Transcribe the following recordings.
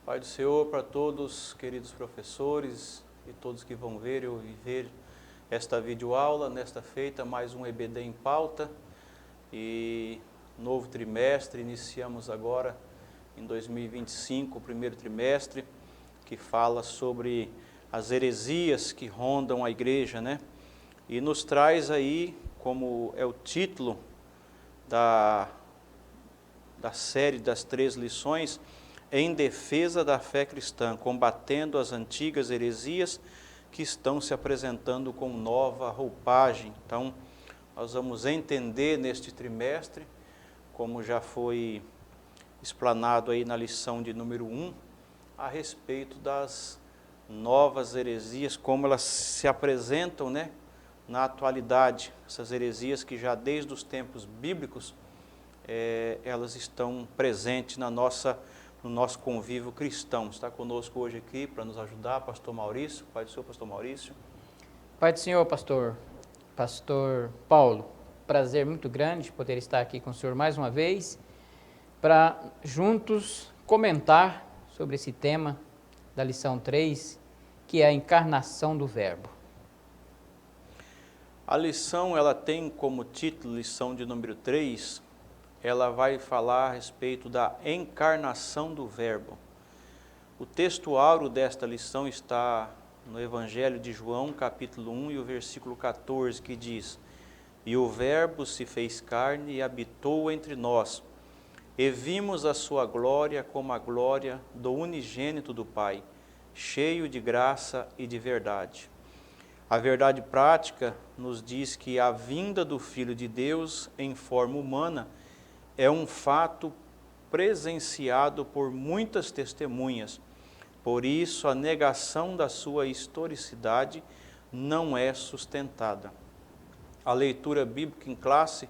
Pai do Senhor para todos, queridos professores e todos que vão ver e ouvir esta videoaula, nesta feita, mais um EBD em pauta e novo trimestre, iniciamos agora em 2025, o primeiro trimestre, que fala sobre as heresias que rondam a igreja, né? E nos traz aí, como é o título da série das 3 lições, em defesa da fé cristã, combatendo as antigas heresias que estão se apresentando com nova roupagem. Então, nós vamos entender neste trimestre, como já foi explanado aí na lição de número 1, a respeito das novas heresias, como elas se apresentam, né, na atualidade. Essas heresias que já desde os tempos bíblicos, elas estão presentes no nosso convívio cristão. Está conosco hoje aqui para nos ajudar, pastor Maurício. Pai do Senhor, pastor Maurício. Pai do Senhor, pastor Paulo, prazer muito grande poder estar aqui com o senhor mais uma vez, para juntos comentar sobre esse tema da lição 3, que é a encarnação do Verbo. A lição, ela tem como título, lição de número 3, ela vai falar a respeito da encarnação do Verbo. O texto áureo desta lição está no Evangelho de João, capítulo 1 e o versículo 14, que diz: E o Verbo se fez carne e habitou entre nós, e vimos a sua glória como a glória do unigênito do Pai, cheio de graça e de verdade. A verdade prática nos diz que a vinda do Filho de Deus em forma humana é um fato presenciado por muitas testemunhas. Por isso, a negação da sua historicidade não é sustentada. A leitura bíblica em classe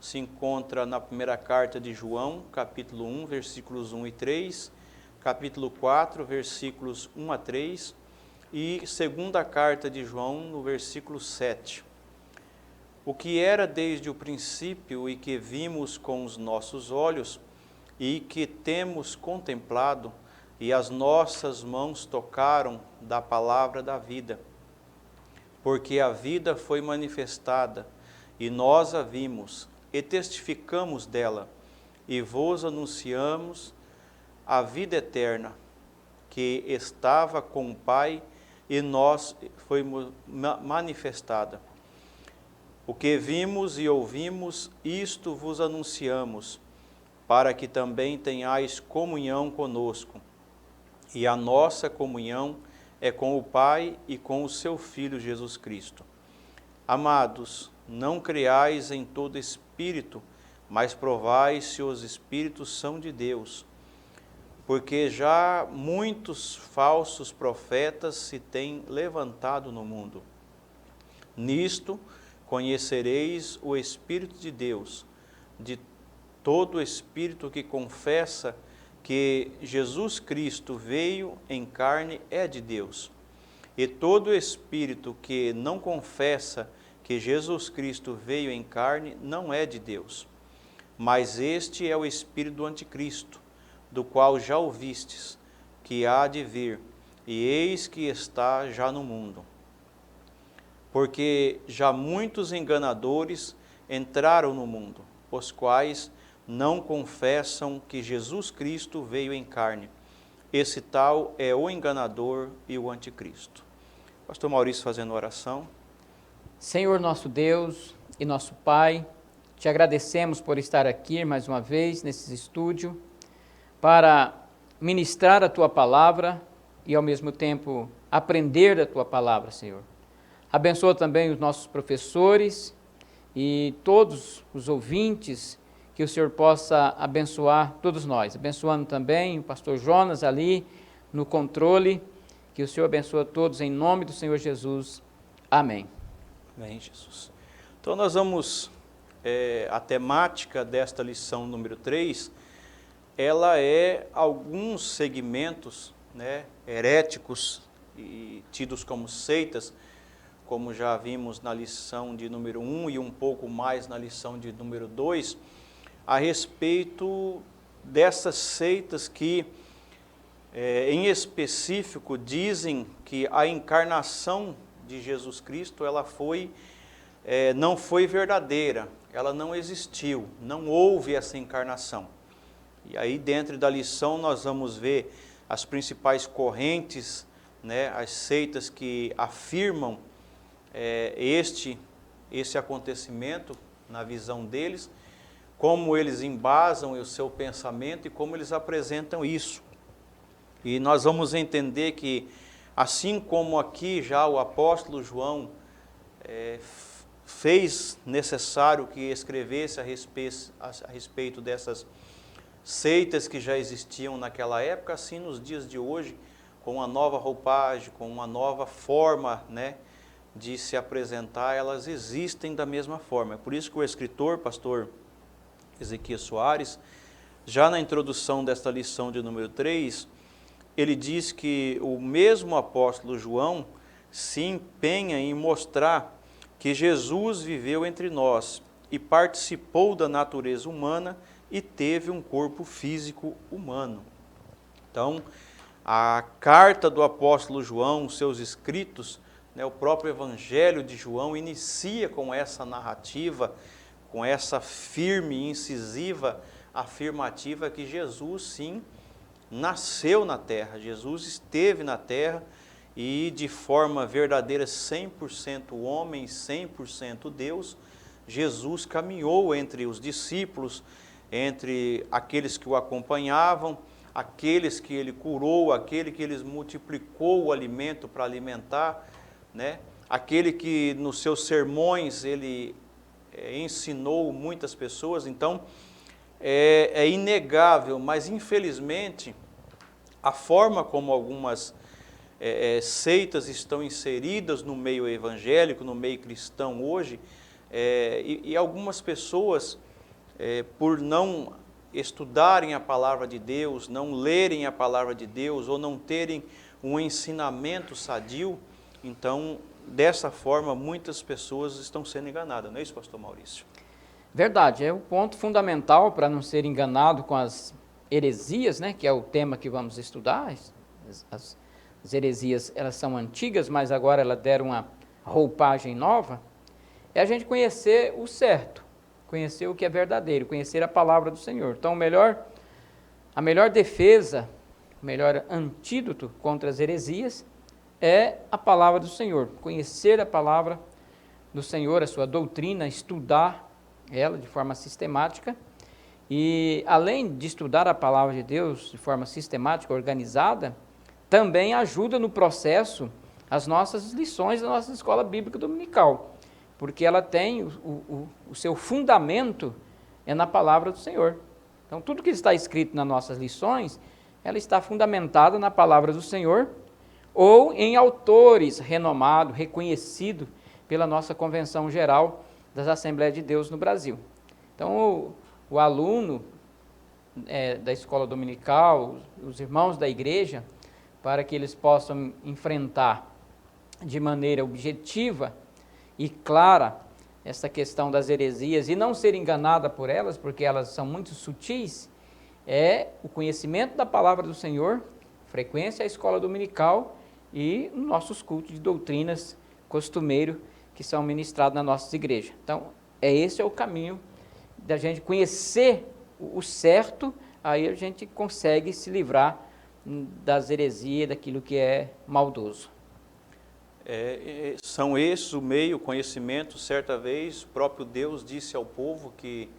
se encontra na primeira carta de João, capítulo 1, versículos 1 e 3, capítulo 4, versículos 1 a 3, e segunda carta de João, no versículo 7. O que era desde o princípio e que vimos com os nossos olhos e que temos contemplado, e as nossas mãos tocaram da palavra da vida. Porque a vida foi manifestada, e nós a vimos, e testificamos dela, e vos anunciamos a vida eterna, que estava com o Pai, e nós foi manifestada. O que vimos e ouvimos, isto vos anunciamos, para que também tenhais comunhão conosco. E a nossa comunhão é com o Pai e com o seu Filho Jesus Cristo. Amados, não creais em todo espírito, mas provai se os espíritos são de Deus, porque já muitos falsos profetas se têm levantado no mundo. Nisto conhecereis o Espírito de Deus. De todo espírito que confessa que Jesus Cristo veio em carne é de Deus. E todo espírito que não confessa que Jesus Cristo veio em carne não é de Deus. Mas este é o espírito do anticristo, do qual já ouvistes, que há de vir, e eis que está já no mundo. Porque já muitos enganadores entraram no mundo, os quais não confessam que Jesus Cristo veio em carne. Esse tal é o enganador e o anticristo. Pastor Maurício fazendo oração. Senhor nosso Deus e nosso Pai, te agradecemos por estar aqui mais uma vez nesse estúdio para ministrar a Tua palavra e ao mesmo tempo aprender da Tua palavra, Senhor. Abençoa também os nossos professores e todos os ouvintes, que o Senhor possa abençoar todos nós. Abençoando também o pastor Jonas ali no controle, que o Senhor abençoe todos em nome do Senhor Jesus. Amém. Amém, Jesus. Então nós vamos, a temática desta lição número 3, ela é alguns segmentos, né, heréticos e tidos como seitas, como já vimos na lição de número 1 e um pouco mais na lição de número 2, a respeito dessas seitas que em específico, dizem que a encarnação de Jesus Cristo não foi verdadeira, ela não existiu, não houve essa encarnação. E aí dentro da lição nós vamos ver as principais correntes, né, as seitas que afirmam esse acontecimento na visão deles, como eles embasam o seu pensamento e como eles apresentam isso. E nós vamos entender que, assim como aqui já o apóstolo João fez necessário que escrevesse a respeito dessas seitas que já existiam naquela época, assim nos dias de hoje, com uma nova roupagem, com uma nova forma, né, de se apresentar, elas existem da mesma forma. É por isso que o escritor, pastor Ezequias Soares, já na introdução desta lição de número 3, ele diz que o mesmo apóstolo João se empenha em mostrar que Jesus viveu entre nós e participou da natureza humana e teve um corpo físico humano. Então, a carta do apóstolo João, seus escritos, né, o próprio Evangelho de João inicia com essa narrativa, com essa firme e incisiva afirmativa que Jesus, sim, nasceu na terra, Jesus esteve na terra e de forma verdadeira 100% homem, 100% Deus, Jesus caminhou entre os discípulos, entre aqueles que o acompanhavam, aqueles que ele curou, aquele que ele multiplicou o alimento para alimentar, né? Aquele que nos seus sermões ele ensinou muitas pessoas. Então, é inegável, mas infelizmente, a forma como algumas seitas estão inseridas no meio evangélico, no meio cristão hoje, e algumas pessoas, por não estudarem a palavra de Deus, não lerem a palavra de Deus, ou não terem um ensinamento sadio, então, dessa forma, muitas pessoas estão sendo enganadas. Não é isso, pastor Maurício? Verdade, é o ponto fundamental para não ser enganado com as heresias, né, que é o tema que vamos estudar. As heresias, elas são antigas, mas agora elas deram uma roupagem nova. É a gente conhecer o certo, conhecer o que é verdadeiro, conhecer a palavra do Senhor. Então, a melhor defesa, o melhor antídoto contra as heresias é a palavra do Senhor. Conhecer a palavra do Senhor, a sua doutrina, estudar ela de forma sistemática. E além de estudar a palavra de Deus de forma sistemática, organizada, também ajuda no processo as nossas lições da nossa escola bíblica dominical, porque ela tem o seu fundamento na palavra do Senhor. Então, tudo que está escrito nas nossas lições, ela está fundamentada na palavra do Senhor ou em autores renomados, reconhecidos pela nossa Convenção Geral das Assembleias de Deus no Brasil. Então, o aluno da escola dominical, os irmãos da igreja, para que eles possam enfrentar de maneira objetiva e clara essa questão das heresias e não ser enganada por elas, porque elas são muito sutis, é o conhecimento da palavra do Senhor, frequência à escola dominical e nossos cultos de doutrinas costumeiros que são ministrados nas nossas igrejas. Então, esse é o caminho da gente conhecer o certo, aí a gente consegue se livrar das heresias, daquilo que é maldoso. São esses o meio, o conhecimento. Certa vez, o próprio Deus disse ao povo que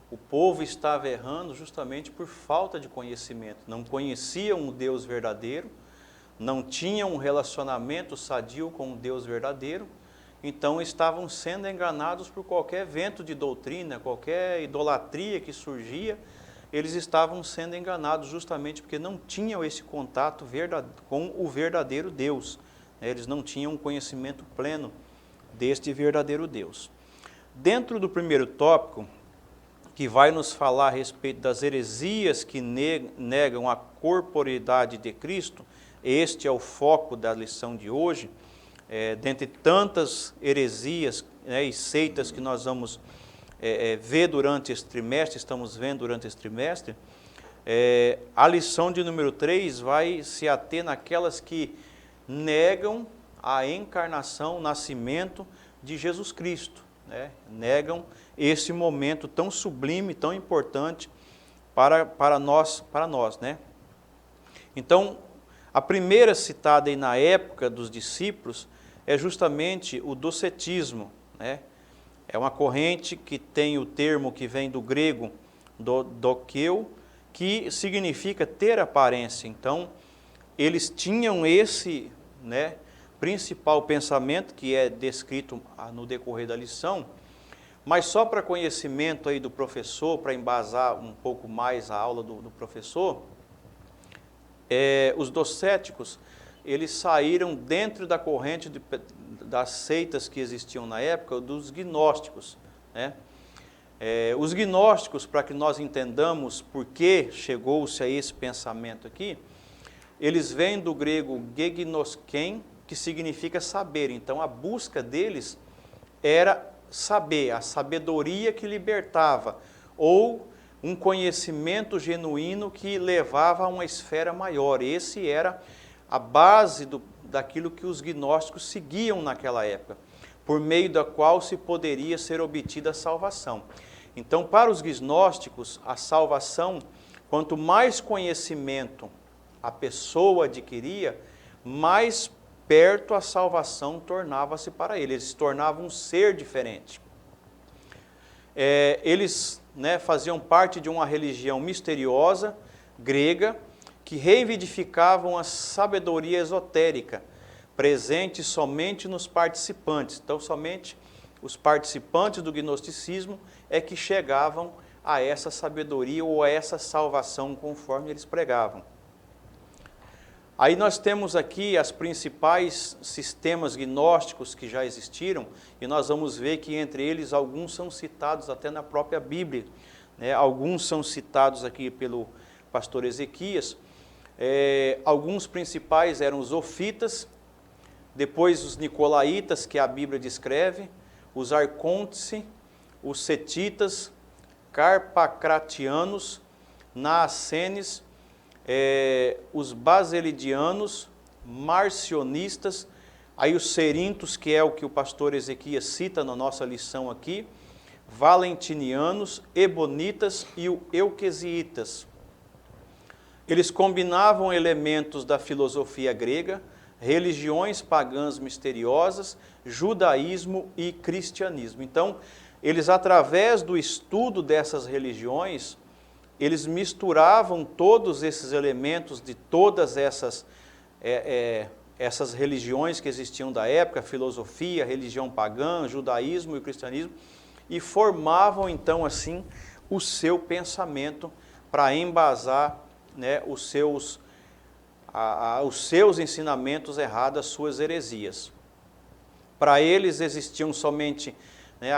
o povo estava errando justamente por falta de conhecimento. Não conheciam o Deus verdadeiro, não tinham um relacionamento sadio com o Deus verdadeiro, então estavam sendo enganados por qualquer vento de doutrina, qualquer idolatria que surgia, eles estavam sendo enganados justamente porque não tinham esse contato com o verdadeiro Deus. Eles não tinham um conhecimento pleno deste verdadeiro Deus. Dentro do primeiro tópico, que vai nos falar a respeito das heresias que negam a corporeidade de Cristo, este é o foco da lição de hoje. Dentre tantas heresias, e seitas que nós vamos ver durante este trimestre, estamos vendo durante este trimestre, a lição de número 3 vai se ater naquelas que negam a encarnação, o nascimento de Jesus Cristo, né? Negam esse momento tão sublime, tão importante para nós, né? Então, a primeira citada aí na época dos discípulos é justamente o docetismo, né? É uma corrente que tem o termo que vem do grego dokeu, que significa ter aparência. Então, eles tinham esse, né, principal pensamento que é descrito no decorrer da lição, mas só para conhecimento aí do professor, para embasar um pouco mais a aula do professor, os docéticos, eles saíram dentro da corrente das seitas que existiam na época, dos gnósticos, né? Os gnósticos, para que nós entendamos por que chegou-se a esse pensamento aqui, eles vêm do grego gegnosken, que significa saber. Então, a busca deles era saber, a sabedoria que libertava, ou um conhecimento genuíno que levava a uma esfera maior. Esse era a base daquilo que os gnósticos seguiam naquela época, por meio da qual se poderia ser obtida a salvação. Então, para os gnósticos, a salvação, quanto mais conhecimento a pessoa adquiria, mais perto a salvação tornava-se para ele. Eles se tornavam um ser diferente. Eles, né, faziam parte de uma religião misteriosa, grega, que reivindicavam a sabedoria esotérica, presente somente nos participantes. Então, somente os participantes do gnosticismo é que chegavam a essa sabedoria ou a essa salvação conforme eles pregavam. Aí nós temos aqui os principais sistemas gnósticos que já existiram, e nós vamos ver que entre eles alguns são citados até na própria Bíblia, né? Alguns são citados aqui pelo pastor Ezequias. Alguns principais eram os ofitas, depois os nicolaítas, que a Bíblia descreve, os arcontes, os setitas, carpacratianos, naascenes, os baselidianos, marcionistas, aí os serintos, que é o que o pastor Ezequias cita na nossa lição aqui, valentinianos, ebonitas e o euquesiitas. Eles combinavam elementos da filosofia grega, religiões pagãs misteriosas, judaísmo e cristianismo. Então, eles, através do estudo dessas religiões, eles misturavam todos esses elementos de todas essas religiões que existiam da época, filosofia, religião pagã, judaísmo e cristianismo, e formavam então assim o seu pensamento para embasar, né, os seus ensinamentos errados, as suas heresias. Para eles existiam somente, né,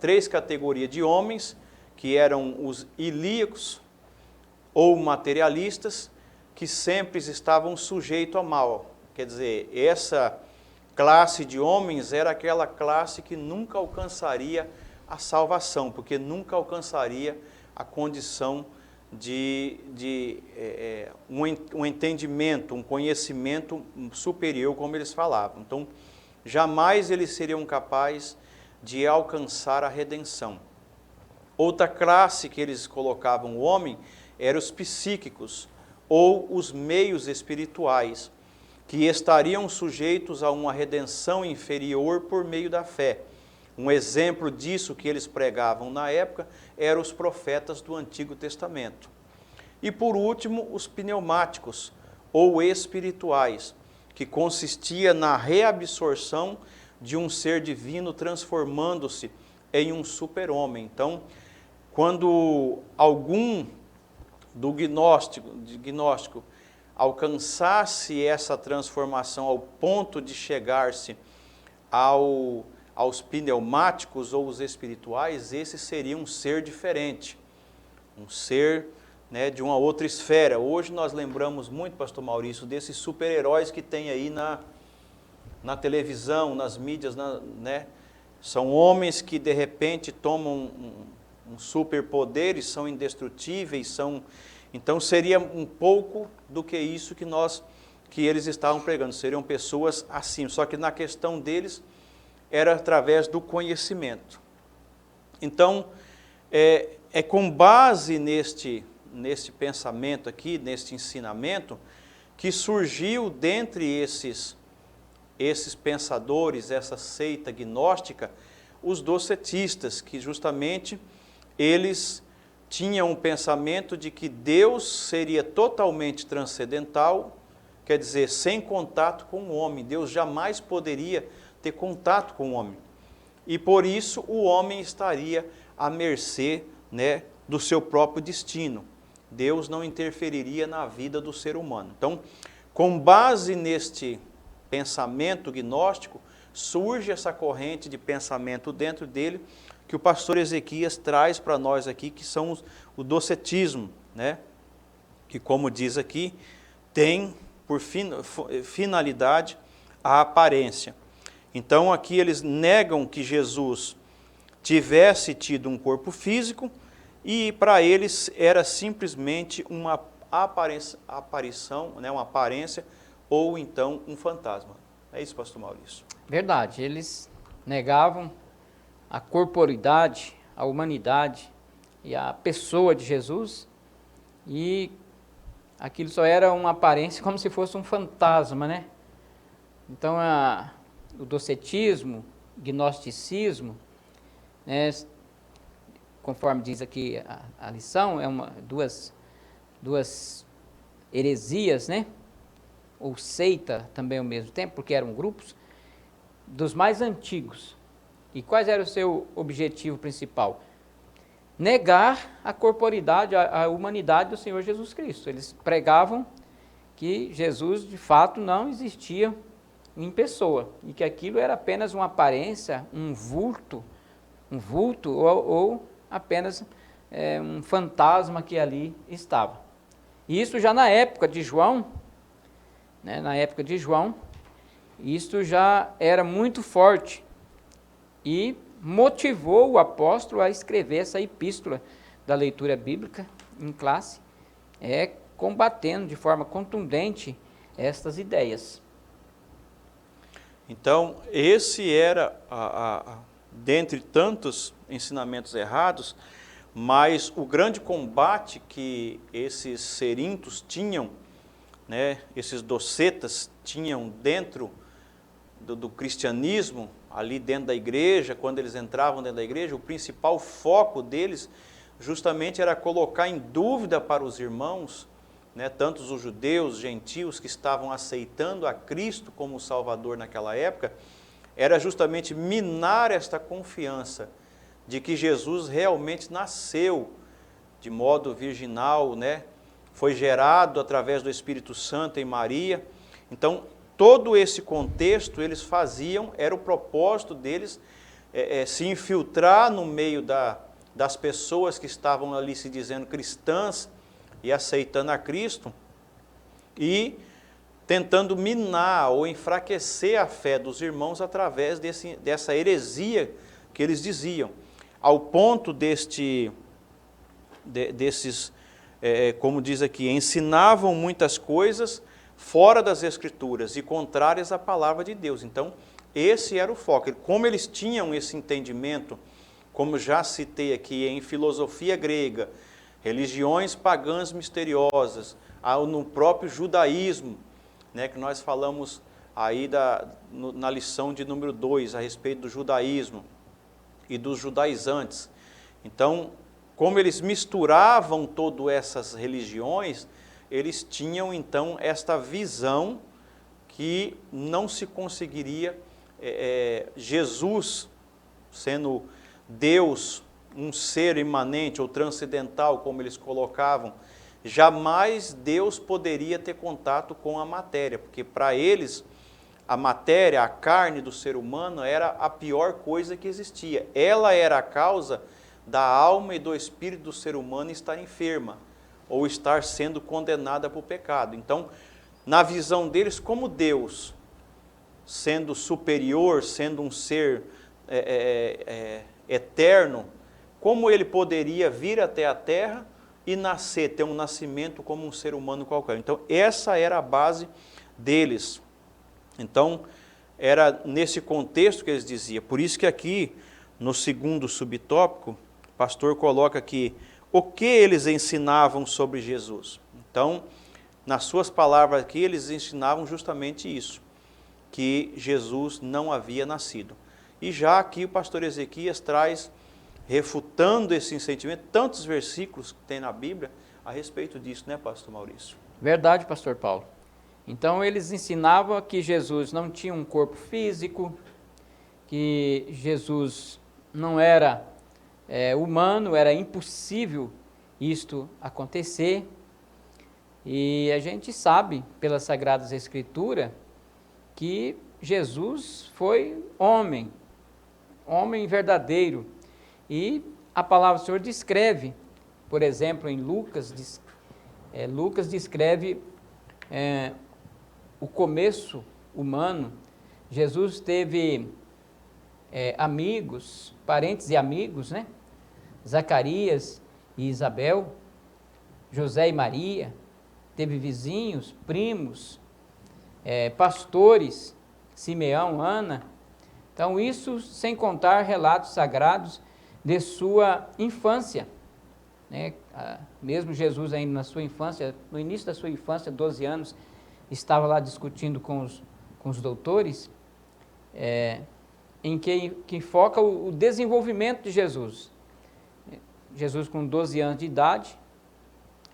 3 categorias de homens, que eram os ilíacos ou materialistas, que sempre estavam sujeitos ao mal. Quer dizer, essa classe de homens era aquela classe que nunca alcançaria a salvação, porque nunca alcançaria a condição de um entendimento, um conhecimento superior, como eles falavam. Então, jamais eles seriam capazes de alcançar a redenção. Outra classe que eles colocavam o homem eram os psíquicos, ou os meios espirituais, que estariam sujeitos a uma redenção inferior por meio da fé. Um exemplo disso que eles pregavam na época eram os profetas do Antigo Testamento. E por último, os pneumáticos, ou espirituais, que consistia na reabsorção de um ser divino transformando-se em um super-homem. Então, quando algum do gnóstico alcançasse essa transformação ao ponto de chegar-se aos pneumáticos ou os espirituais, esse seria um ser diferente, um ser, né, de uma outra esfera. Hoje nós lembramos muito, pastor Maurício, desses super-heróis que tem aí na televisão, nas mídias, né? São homens que de repente tomam um superpoder e são indestrutíveis, Então seria um pouco do que isso que eles estavam pregando, seriam pessoas assim, só que na questão deles era através do conhecimento. Então, é com base neste pensamento aqui, neste ensinamento, que surgiu dentre esses pensadores, essa seita gnóstica, os docetistas, que justamente eles tinham um pensamento de que Deus seria totalmente transcendental, quer dizer, sem contato com o homem. Deus jamais poderia ter contato com o homem. E por isso o homem estaria à mercê, né, do seu próprio destino. Deus não interferiria na vida do ser humano. Então, com base neste pensamento gnóstico, surge essa corrente de pensamento dentro dele, que o pastor Ezequias traz para nós aqui, que são o docetismo, né? Que, como diz aqui, tem por finalidade a aparência. Então, aqui eles negam que Jesus tivesse tido um corpo físico, e para eles era simplesmente uma aparição, né, uma aparência, ou então um fantasma. É isso, pastor Maurício? Verdade, eles negavam a corporidade, a humanidade e a pessoa de Jesus, e aquilo só era uma aparência, como se fosse um fantasma, né? Então, o docetismo, gnosticismo, né, conforme diz aqui a lição, duas heresias, né? Ou seita também ao mesmo tempo, porque eram grupos dos mais antigos. E quais era o seu objetivo principal? Negar a corporidade, a humanidade do Senhor Jesus Cristo. Eles pregavam que Jesus de fato não existia em pessoa, e que aquilo era apenas uma aparência, um vulto ou apenas um fantasma que ali estava. E isso já na época de João, né, isso já era muito forte e motivou o apóstolo a escrever essa epístola da leitura bíblica em classe, combatendo de forma contundente estas ideias. Então, esse era, dentre tantos ensinamentos errados, mas o grande combate que esses serintos tinham, né, esses docetas tinham dentro do cristianismo, ali dentro da igreja, quando eles entravam dentro da igreja, o principal foco deles justamente era colocar em dúvida para os irmãos, né, tanto os judeus, gentios que estavam aceitando a Cristo como Salvador naquela época, era justamente minar esta confiança de que Jesus realmente nasceu de modo virginal, né, foi gerado através do Espírito Santo em Maria. Então, todo esse contexto eles faziam, era o propósito deles, se infiltrar no meio das pessoas que estavam ali se dizendo cristãs e aceitando a Cristo, e tentando minar ou enfraquecer a fé dos irmãos através dessa heresia que eles diziam, ao ponto desses, como diz aqui, ensinavam muitas coisas fora das Escrituras e contrárias à palavra de Deus. Então, esse era o foco. Como eles tinham esse entendimento, como já citei aqui, em filosofia grega, religiões pagãs misteriosas, no próprio judaísmo, né, que nós falamos aí na lição de número 2, a respeito do judaísmo e dos judaizantes. Então, como eles misturavam todas essas religiões, eles tinham então esta visão que não se conseguiria, Jesus sendo Deus, um ser imanente ou transcendental, como eles colocavam, jamais Deus poderia ter contato com a matéria, porque para eles a matéria, a carne do ser humano era a pior coisa que existia. Ela era a causa da alma e do espírito do ser humano estar enferma ou estar sendo condenada por pecado. Então, na visão deles, como Deus, sendo superior, sendo um ser eterno, como ele poderia vir até a terra e nascer, ter um nascimento como um ser humano qualquer. Então, essa era a base deles. Então, era nesse contexto que eles diziam. Por isso que aqui, no segundo subtópico, o pastor coloca aqui o que eles ensinavam sobre Jesus. Então, nas suas palavras aqui, eles ensinavam justamente isso, que Jesus não havia nascido. E já aqui o pastor Ezequias traz, refutando esse sentimento, tantos versículos que tem na Bíblia a respeito disso, né, pastor Maurício? Verdade, pastor Paulo. Então eles ensinavam que Jesus não tinha um corpo físico, que Jesus não era humano, era impossível isto acontecer. E a gente sabe, pelas Sagradas Escrituras, que Jesus foi homem verdadeiro. E a palavra do Senhor descreve, por exemplo, em Lucas, Lucas descreve o começo humano. Jesus teve amigos, parentes e amigos, né? Zacarias e Isabel, José e Maria, teve vizinhos, primos, pastores, Simeão, Ana. Então isso sem contar relatos sagrados de sua infância, né? Mesmo Jesus ainda na sua infância, no início da sua infância, 12 anos, estava lá discutindo com os doutores, em que foca o desenvolvimento de Jesus. Jesus com 12 anos de idade,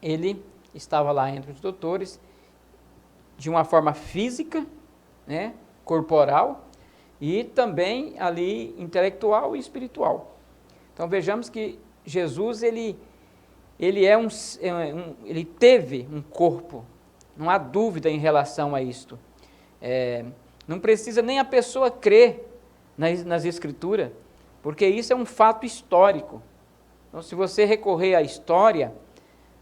ele estava lá entre os doutores, de uma forma física, né, corporal, e também ali intelectual e espiritual. Então vejamos que Jesus ele teve um corpo, não há dúvida em relação a isto. Não precisa nem a pessoa crer nas Escrituras, porque isso é um fato histórico. Então, se você recorrer à história,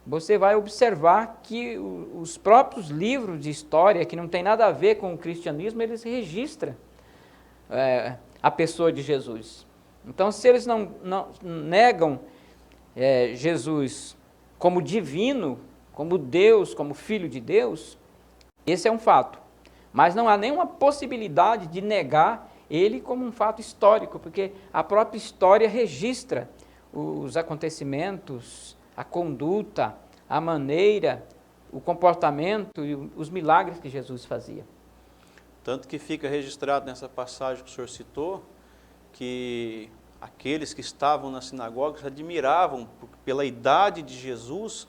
você vai observar que os próprios livros de história, que não tem nada a ver com o cristianismo, eles registram a pessoa de Jesus. Então, se eles não negam Jesus como divino, como Deus, como Filho de Deus, esse é um fato. Mas não há nenhuma possibilidade de negar ele como um fato histórico, porque a própria história registra os acontecimentos, a conduta, a maneira, o comportamento e os milagres que Jesus fazia. Tanto que fica registrado nessa passagem que o senhor citou, que aqueles que estavam na sinagoga admiravam pela idade de Jesus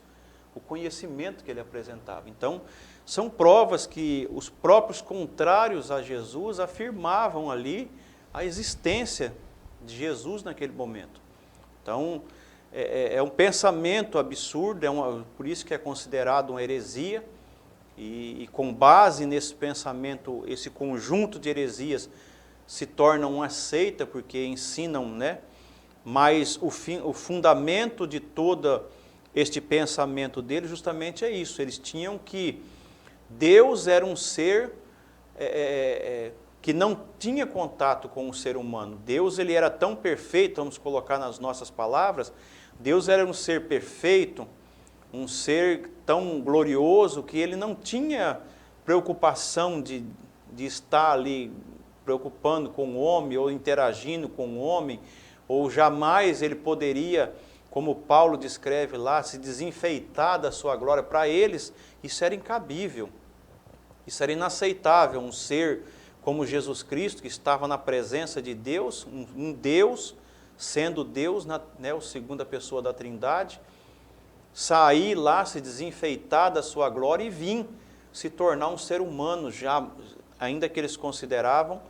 o conhecimento que ele apresentava. Então, são provas que os próprios contrários a Jesus afirmavam ali a existência de Jesus naquele momento. Então, é um pensamento absurdo, por isso que é considerado uma heresia, e com base nesse pensamento, esse conjunto de heresias se torna uma seita, porque ensinam, né? Mas o fundamento de todo este pensamento deles justamente é isso, eles tinham que Deus era um ser que não tinha contato com o ser humano. Deus ele era tão perfeito, vamos colocar nas nossas palavras, Deus era um ser perfeito, um ser tão glorioso que ele não tinha preocupação de estar ali preocupando com o homem ou interagindo com o homem, ou jamais ele poderia, como Paulo descreve lá, se desenfeitar da sua glória. Para eles isso era incabível, isso era inaceitável, um ser como Jesus Cristo, que estava na presença de Deus, um Deus, sendo Deus, a segunda pessoa da Trindade, sair lá, se desenfeitar da sua glória e vir se tornar um ser humano, já, ainda que eles consideravam,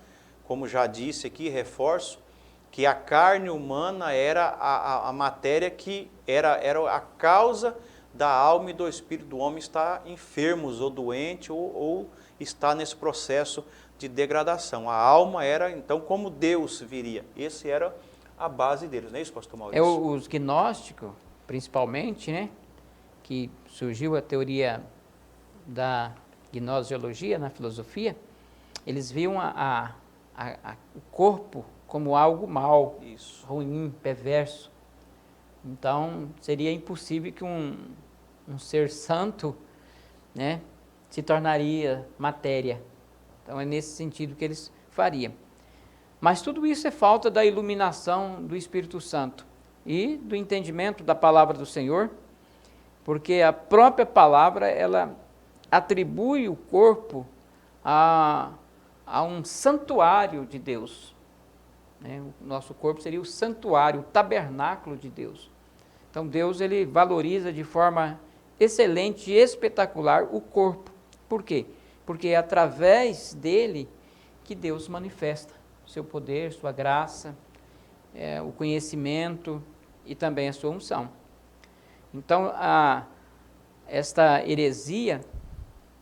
como já disse aqui, reforço, que a carne humana era a matéria que era a causa da alma e do espírito do homem estar enfermos ou doente ou estar nesse processo de degradação. A alma era, então, como Deus viria. Esse era a base deles, não é isso, pastor Maurício? Os gnósticos, principalmente, né, que surgiu a teoria da gnoseologia na filosofia, eles viam o corpo como algo mau, ruim, perverso. Então, seria impossível que um ser santo, né, se tornaria matéria. Então, é nesse sentido que eles fariam. Mas tudo isso é falta da iluminação do Espírito Santo e do entendimento da palavra do Senhor, porque a própria palavra, ela atribui o corpo a um santuário de Deus. O nosso corpo seria o santuário, o tabernáculo de Deus. Então Deus, ele valoriza de forma excelente e espetacular o corpo. Por quê? Porque é através dele que Deus manifesta seu poder, sua graça, o conhecimento e também a sua unção. Então, esta heresia,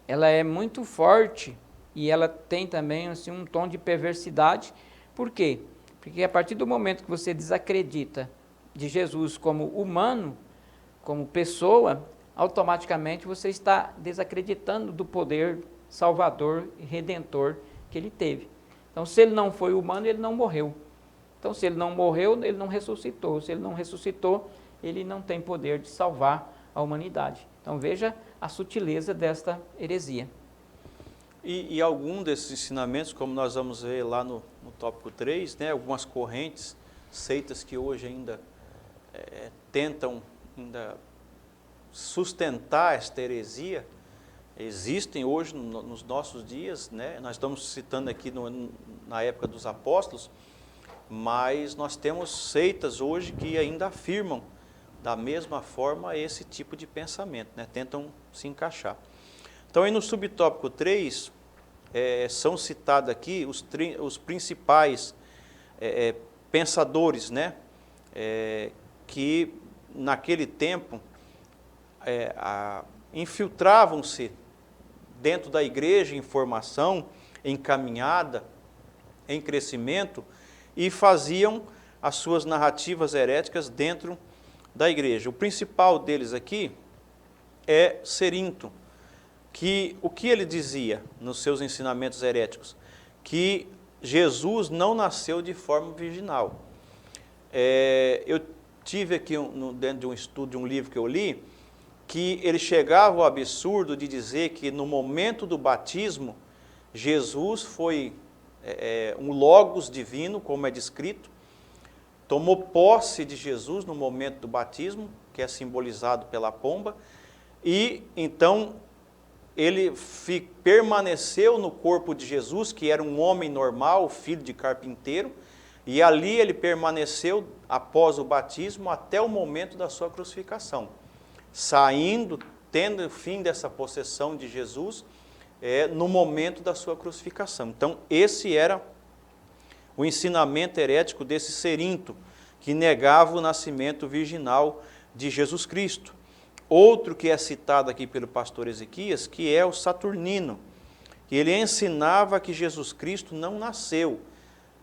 ela é muito forte e ela tem também assim, um tom de perversidade. Por quê? Porque a partir do momento que você desacredita de Jesus como humano, como pessoa, automaticamente você está desacreditando do poder salvador e redentor que ele teve. Então, se ele não foi humano, ele não morreu. Então, se ele não morreu, ele não ressuscitou. Se ele não ressuscitou, ele não tem poder de salvar a humanidade. Então, veja a sutileza desta heresia. E algum desses ensinamentos, como nós vamos ver lá no tópico 3, né, algumas correntes, seitas que hoje ainda tentam sustentar esta heresia, existem hoje nos nossos dias, né? Nós estamos citando aqui na época dos apóstolos, mas nós temos seitas hoje que ainda afirmam da mesma forma esse tipo de pensamento, né? Tentam se encaixar. Então, aí no subtópico 3, são citados aqui os principais pensadores, né? Que naquele tempo infiltravam-se dentro da igreja em formação, em caminhada, em crescimento, e faziam as suas narrativas heréticas dentro da igreja. O principal deles aqui é Cerinto, que o que ele dizia nos seus ensinamentos heréticos? Que Jesus não nasceu de forma virginal. Eu tive aqui, dentro de um estudo, de um livro que eu li, que ele chegava ao absurdo de dizer que no momento do batismo, Jesus foi um logos divino, como é descrito, tomou posse de Jesus no momento do batismo, que é simbolizado pela pomba, e então ele permaneceu no corpo de Jesus, que era um homem normal, filho de carpinteiro, e ali ele permaneceu após o batismo até o momento da sua crucificação, saindo, tendo o fim dessa possessão de Jesus no momento da sua crucificação. Então, esse era o ensinamento herético desse Cerinto, que negava o nascimento virginal de Jesus Cristo. Outro que é citado aqui pelo pastor Ezequias, que é o Saturnino, que ele ensinava que Jesus Cristo não nasceu.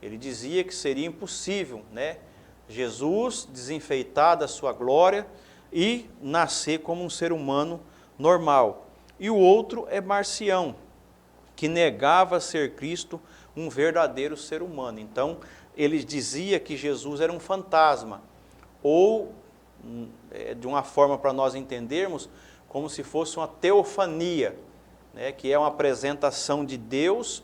Ele dizia que seria impossível, né, Jesus desenfeitar da sua glória e nascer como um ser humano normal. E o outro é Marcião, que negava ser Cristo um verdadeiro ser humano. Então, ele dizia que Jesus era um fantasma, ou, de uma forma para nós entendermos, como se fosse uma teofania, né, que é uma apresentação de Deus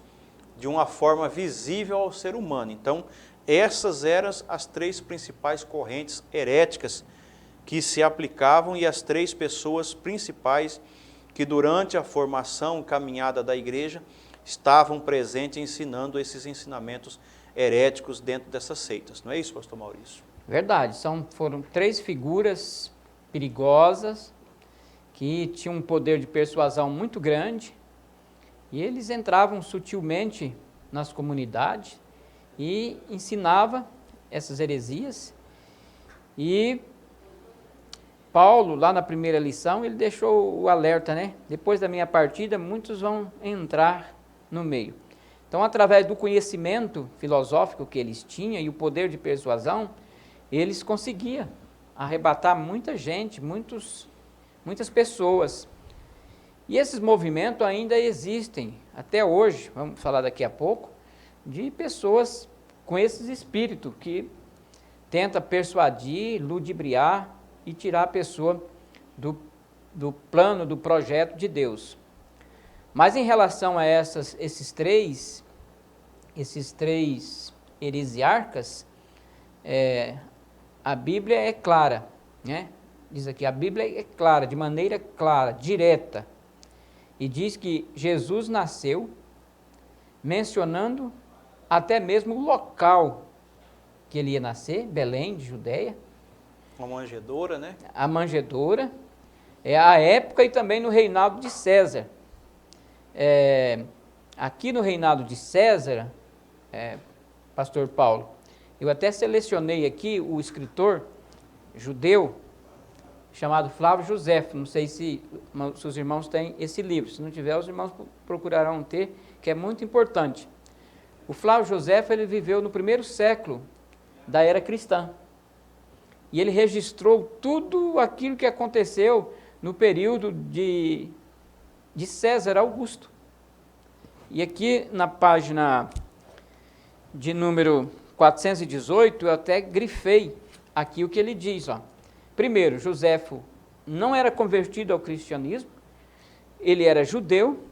de uma forma visível ao ser humano. Então, essas eram as três principais correntes heréticas que se aplicavam e as três pessoas principais que durante a formação, caminhada da igreja, estavam presentes ensinando esses ensinamentos heréticos dentro dessas seitas. Não é isso, pastor Maurício? Verdade, foram três figuras perigosas que tinham um poder de persuasão muito grande e eles entravam sutilmente nas comunidades e ensinavam essas heresias. E Paulo, lá na primeira lição, ele deixou o alerta, né? Depois da minha partida, muitos vão entrar no meio. Então, através do conhecimento filosófico que eles tinham e o poder de persuasão, eles conseguiam arrebatar muita gente, muitas pessoas. E esses movimentos ainda existem, até hoje, vamos falar daqui a pouco, de pessoas com esses espíritos que tenta persuadir, ludibriar e tirar a pessoa do plano, do projeto de Deus. Mas em relação a esses três heresiarcas, a Bíblia é clara, né? Diz aqui, a Bíblia é clara, de maneira clara, direta, e diz que Jesus nasceu mencionando até mesmo o local que ele ia nascer, Belém, de Judeia. Uma manjedoura, né? A manjedoura, a época e também no reinado de César. Aqui no reinado de César, pastor Paulo, eu até selecionei aqui o escritor judeu chamado Flávio Josefo. Não sei se os irmãos têm esse livro. Se não tiver, os irmãos procurarão ter, que é muito importante. O Flávio Josefo, ele viveu no 1º século da era cristã. E ele registrou tudo aquilo que aconteceu no período de César Augusto. E aqui na página de número 418, eu até grifei aqui o que ele diz, ó. Primeiro, Josefo não era convertido ao cristianismo, ele era judeu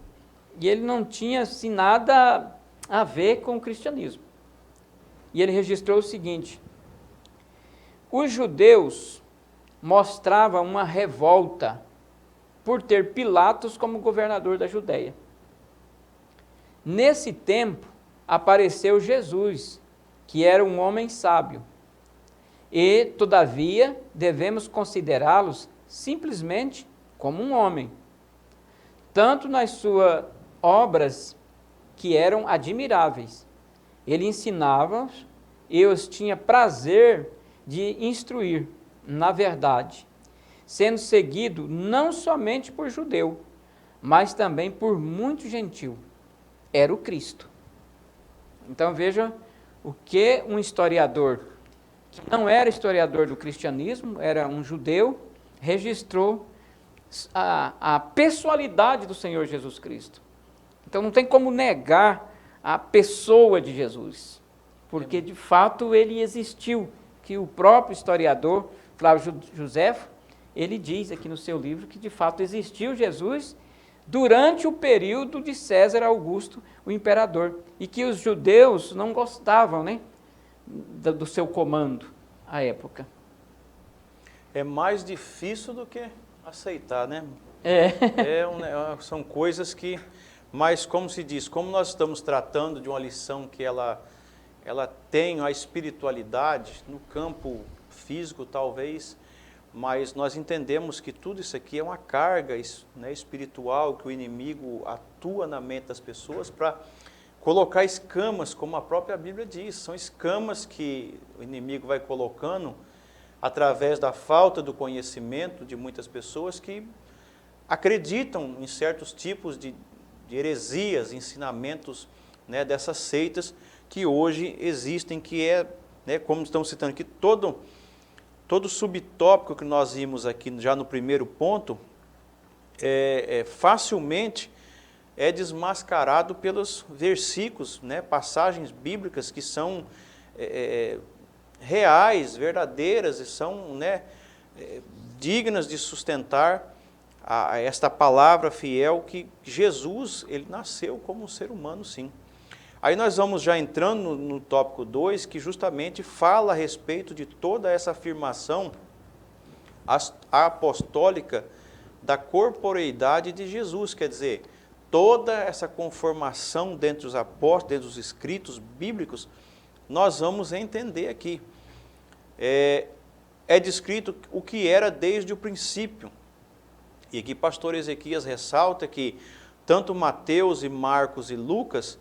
e ele não tinha assim, nada a ver com o cristianismo. E ele registrou o seguinte: os judeus mostravam uma revolta por ter Pilatos como governador da Judeia. Nesse tempo, apareceu Jesus, que era um homem sábio. E, todavia, devemos considerá-los simplesmente como um homem. Tanto nas suas obras, que eram admiráveis. Ele ensinava e os tinha prazer de instruir, na verdade, sendo seguido não somente por judeu, mas também por muito gentil. Era o Cristo. Então veja o que um historiador, que não era historiador do cristianismo, era um judeu, registrou a pessoalidade do Senhor Jesus Cristo. Então não tem como negar a pessoa de Jesus, porque de fato ele existiu, que o próprio historiador Flávio Josefo, ele diz aqui no seu livro que de fato existiu Jesus durante o período de César Augusto, o imperador, e que os judeus não gostavam, né, do seu comando à época. É mais difícil do que aceitar, né? São coisas que, mas como se diz, como nós estamos tratando de uma lição que ela tem a espiritualidade no campo físico talvez, mas nós entendemos que tudo isso aqui é uma carga, né, espiritual, que o inimigo atua na mente das pessoas para colocar escamas, como a própria Bíblia diz, são escamas que o inimigo vai colocando através da falta do conhecimento de muitas pessoas que acreditam em certos tipos de heresias, ensinamentos, né, dessas seitas que hoje existem, que né, como estamos citando aqui, todo subtópico que nós vimos aqui já no primeiro ponto, facilmente é desmascarado pelos versículos, né, passagens bíblicas que são reais, verdadeiras e são, né, dignas de sustentar esta palavra fiel que Jesus, ele nasceu como um ser humano, sim. Aí nós vamos já entrando no tópico 2, que justamente fala a respeito de toda essa afirmação apostólica da corporeidade de Jesus, quer dizer, toda essa conformação dentre os apóstolos, dentre os escritos bíblicos, nós vamos entender aqui. É descrito o que era desde o princípio. E aqui pastor Ezequias ressalta que tanto Mateus e Marcos e Lucas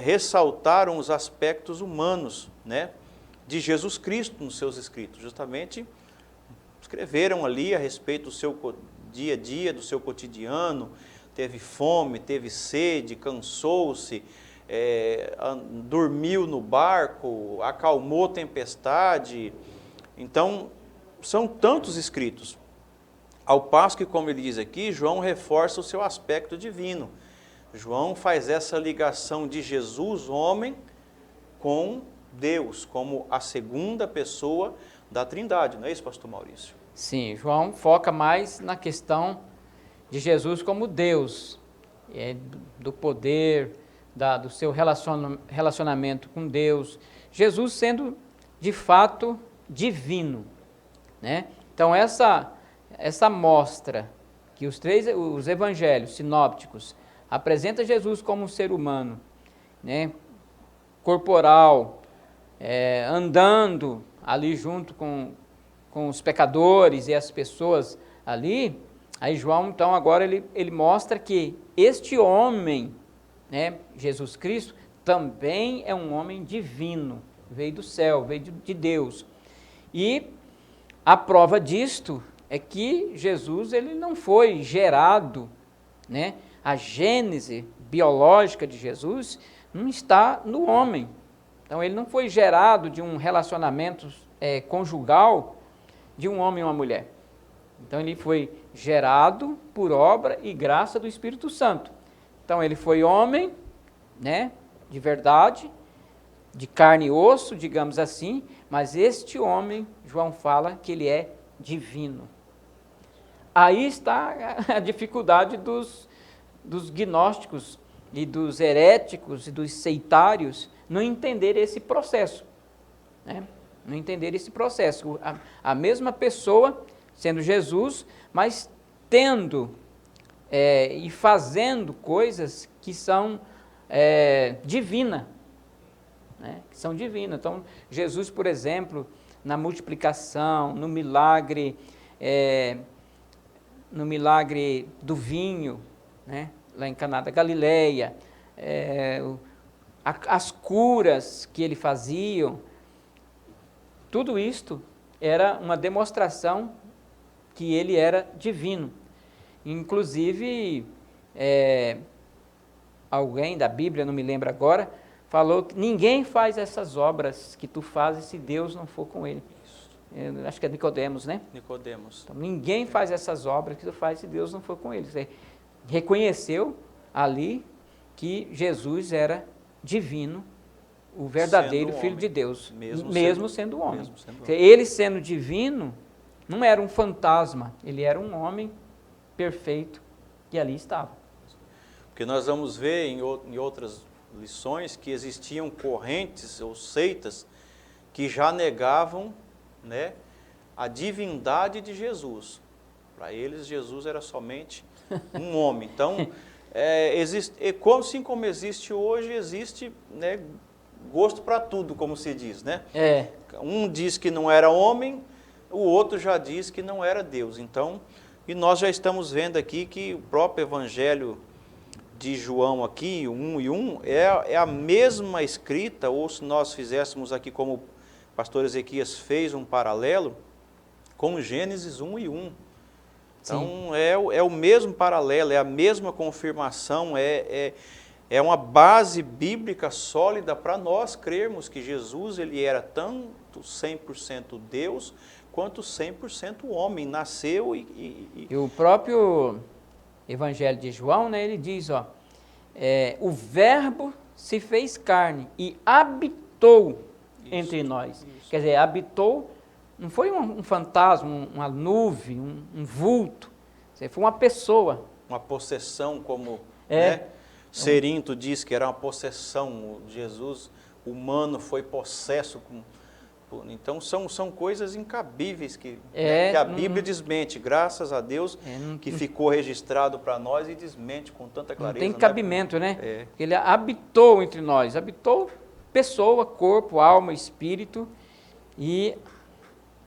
ressaltaram os aspectos humanos, né, de Jesus Cristo nos seus escritos. Justamente escreveram ali a respeito do seu dia a dia, do seu cotidiano, teve fome, teve sede, cansou-se, dormiu no barco, acalmou tempestade. Então, são tantos escritos. Ao passo que, como ele diz aqui, João reforça o seu aspecto divino. João faz essa ligação de Jesus, homem, com Deus como a segunda pessoa da Trindade, não é isso, pastor Maurício? Sim, João foca mais na questão de Jesus como Deus, do poder, do seu relacionamento com Deus. Jesus sendo, de fato, divino, né? Então, essa mostra que os evangelhos sinópticos apresenta Jesus como um ser humano, né? Corporal, andando ali junto com os pecadores e as pessoas ali. Aí João, então, agora ele mostra que este homem, né, Jesus Cristo, também é um homem divino, veio do céu, veio de Deus. E a prova disto é que Jesus ele não foi gerado, né? A gênese biológica de Jesus não está no homem. Então, ele não foi gerado de um relacionamento conjugal de um homem e uma mulher. Então, ele foi gerado por obra e graça do Espírito Santo. Então, ele foi homem, né, de verdade, de carne e osso, digamos assim, mas este homem, João fala que ele é divino. Aí está a dificuldade dos gnósticos e dos heréticos e dos sectários não entender esse processo, né? Não entender esse processo. A mesma pessoa sendo Jesus, mas tendo e fazendo coisas que são divinas, né? Que são divinas. Então, Jesus, por exemplo, na multiplicação, no milagre do vinho, né? Lá em Caná da Galileia, as curas que ele fazia, tudo isto era uma demonstração que ele era divino. Inclusive, alguém da Bíblia, não me lembro agora, falou que ninguém faz essas obras que tu fazes se Deus não for com ele. Eu acho que é Nicodemos, né? Nicodemos. Então, ninguém faz essas obras que tu fazes se Deus não for com ele. Você reconheceu ali que Jesus era divino, o verdadeiro Filho de Deus, mesmo sendo homem. Ele sendo divino, não era um fantasma, ele era um homem perfeito que ali estava. Porque nós vamos ver em outras lições que existiam correntes ou seitas que já negavam, né, a divindade de Jesus. Para eles, Jesus era somente um homem. Então, assim como existe hoje, existe, né, gosto para tudo, como se diz, né? Um diz que não era homem, o outro já diz que não era Deus. Então, e nós já estamos vendo aqui que o próprio Evangelho de João aqui, 1:1, é a mesma escrita, ou se nós fizéssemos aqui como o pastor Ezequias fez um paralelo, com Gênesis 1:1. Então, é o mesmo paralelo, é a mesma confirmação, é uma base bíblica sólida para nós crermos que Jesus ele era tanto 100% Deus, quanto 100% homem, nasceu e o próprio Evangelho de João, né, ele diz, o Verbo se fez carne e habitou entre nós. Quer dizer, habitou, não foi um fantasma, uma nuvem, um vulto, foi uma pessoa. Uma possessão, como né, Cerinto diz que era uma possessão, Jesus humano foi possesso com... Então, são coisas incabíveis que a Bíblia desmente, graças a Deus, que ficou registrado para nós e desmente com tanta clareza. Não tem cabimento, né? Ele habitou entre nós, habitou pessoa, corpo, alma, espírito, e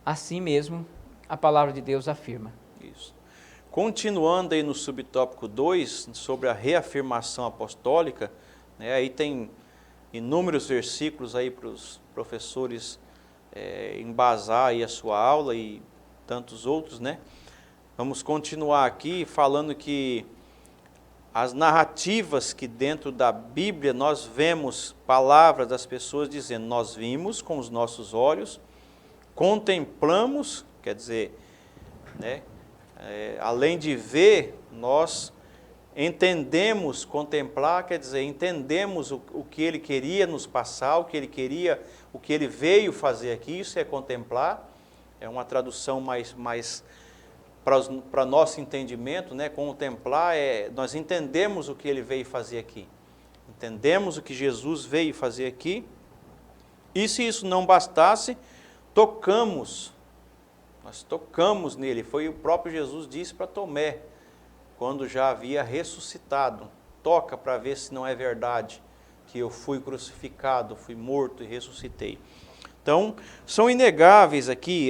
assim mesmo a palavra de Deus afirma. Isso. Continuando aí no subtópico 2, sobre a reafirmação apostólica, né, aí tem inúmeros versículos aí para os professores embasar aí a sua aula e tantos outros, né? Vamos continuar aqui falando que as narrativas que dentro da Bíblia nós vemos palavras das pessoas dizendo, nós vimos com os nossos olhos, contemplamos, quer dizer, né? Além de ver, nós entendemos, contemplar quer dizer, entendemos o que ele queria nos passar, o que ele queria, o que ele veio fazer aqui, isso é contemplar, é uma tradução mais para nosso entendimento, né? Contemplar nós entendemos o que ele veio fazer aqui, entendemos o que Jesus veio fazer aqui, e se isso não bastasse, nós tocamos nele, foi o próprio Jesus disse para Tomé, quando já havia ressuscitado, toca para ver se não é verdade, que eu fui crucificado, fui morto e ressuscitei. Então, são inegáveis aqui,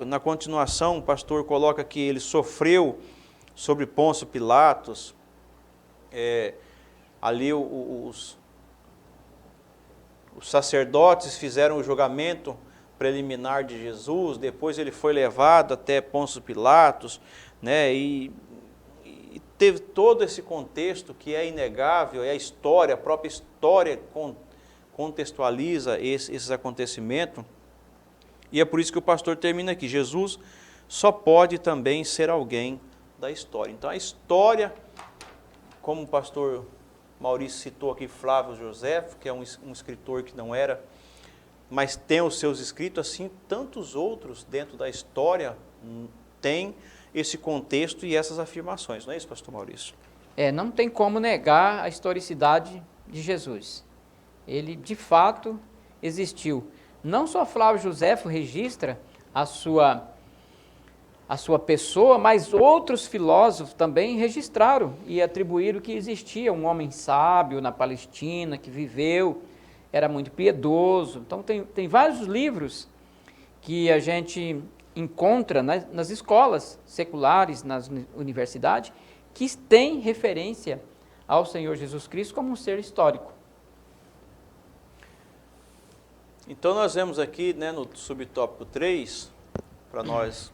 na continuação o pastor coloca que ele sofreu sobre Pôncio Pilatos, ali os sacerdotes fizeram o julgamento preliminar de Jesus, depois ele foi levado até Pôncio Pilatos, né, e teve todo esse contexto que é inegável, é a história, a própria história contextualiza esses acontecimentos, e é por isso que o pastor termina aqui, Jesus só pode também ser alguém da história. Então a história, como o pastor Maurício citou aqui, Flávio Joséfo, que é um escritor que não era, mas tem os seus escritos, assim, tantos outros dentro da história têm esse contexto e essas afirmações, não é isso, pastor Maurício? Não tem como negar a historicidade de Jesus. Ele, de fato, existiu. Não só Flávio Joséfo registra a sua pessoa, mas outros filósofos também registraram e atribuíram que existia um homem sábio na Palestina, que viveu, era muito piedoso. Então tem vários livros que a gente encontra nas escolas seculares, nas universidades, que têm referência ao Senhor Jesus Cristo como um ser histórico. Então nós vemos aqui, né, no subtópico 3, para nós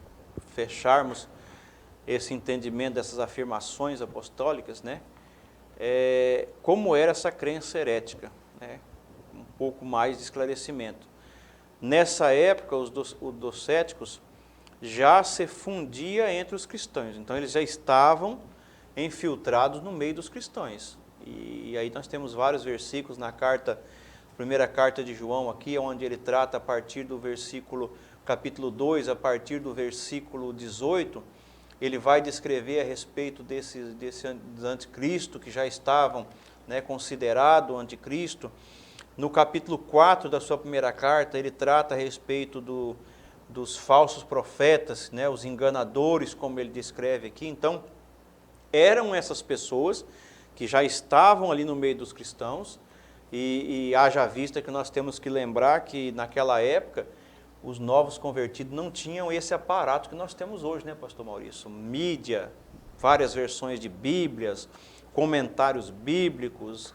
fecharmos esse entendimento dessas afirmações apostólicas, né, como era essa crença herética, né, um pouco mais de esclarecimento. Nessa época, os docéticos já se fundia entre os cristãos, então eles já estavam infiltrados no meio dos cristãos. E aí nós temos vários versículos na primeira carta de João aqui, onde ele trata a partir do capítulo 2, a partir do versículo 18, ele vai descrever a respeito desse anticristo que já estavam, né, considerado anticristo. No capítulo 4 da sua primeira carta, ele trata a respeito dos falsos profetas, né, os enganadores, como ele descreve aqui. Então, eram essas pessoas que já estavam ali no meio dos cristãos, e haja vista que nós temos que lembrar que naquela época os novos convertidos não tinham esse aparato que nós temos hoje, né, pastor Maurício? Mídia, várias versões de Bíblias, comentários bíblicos,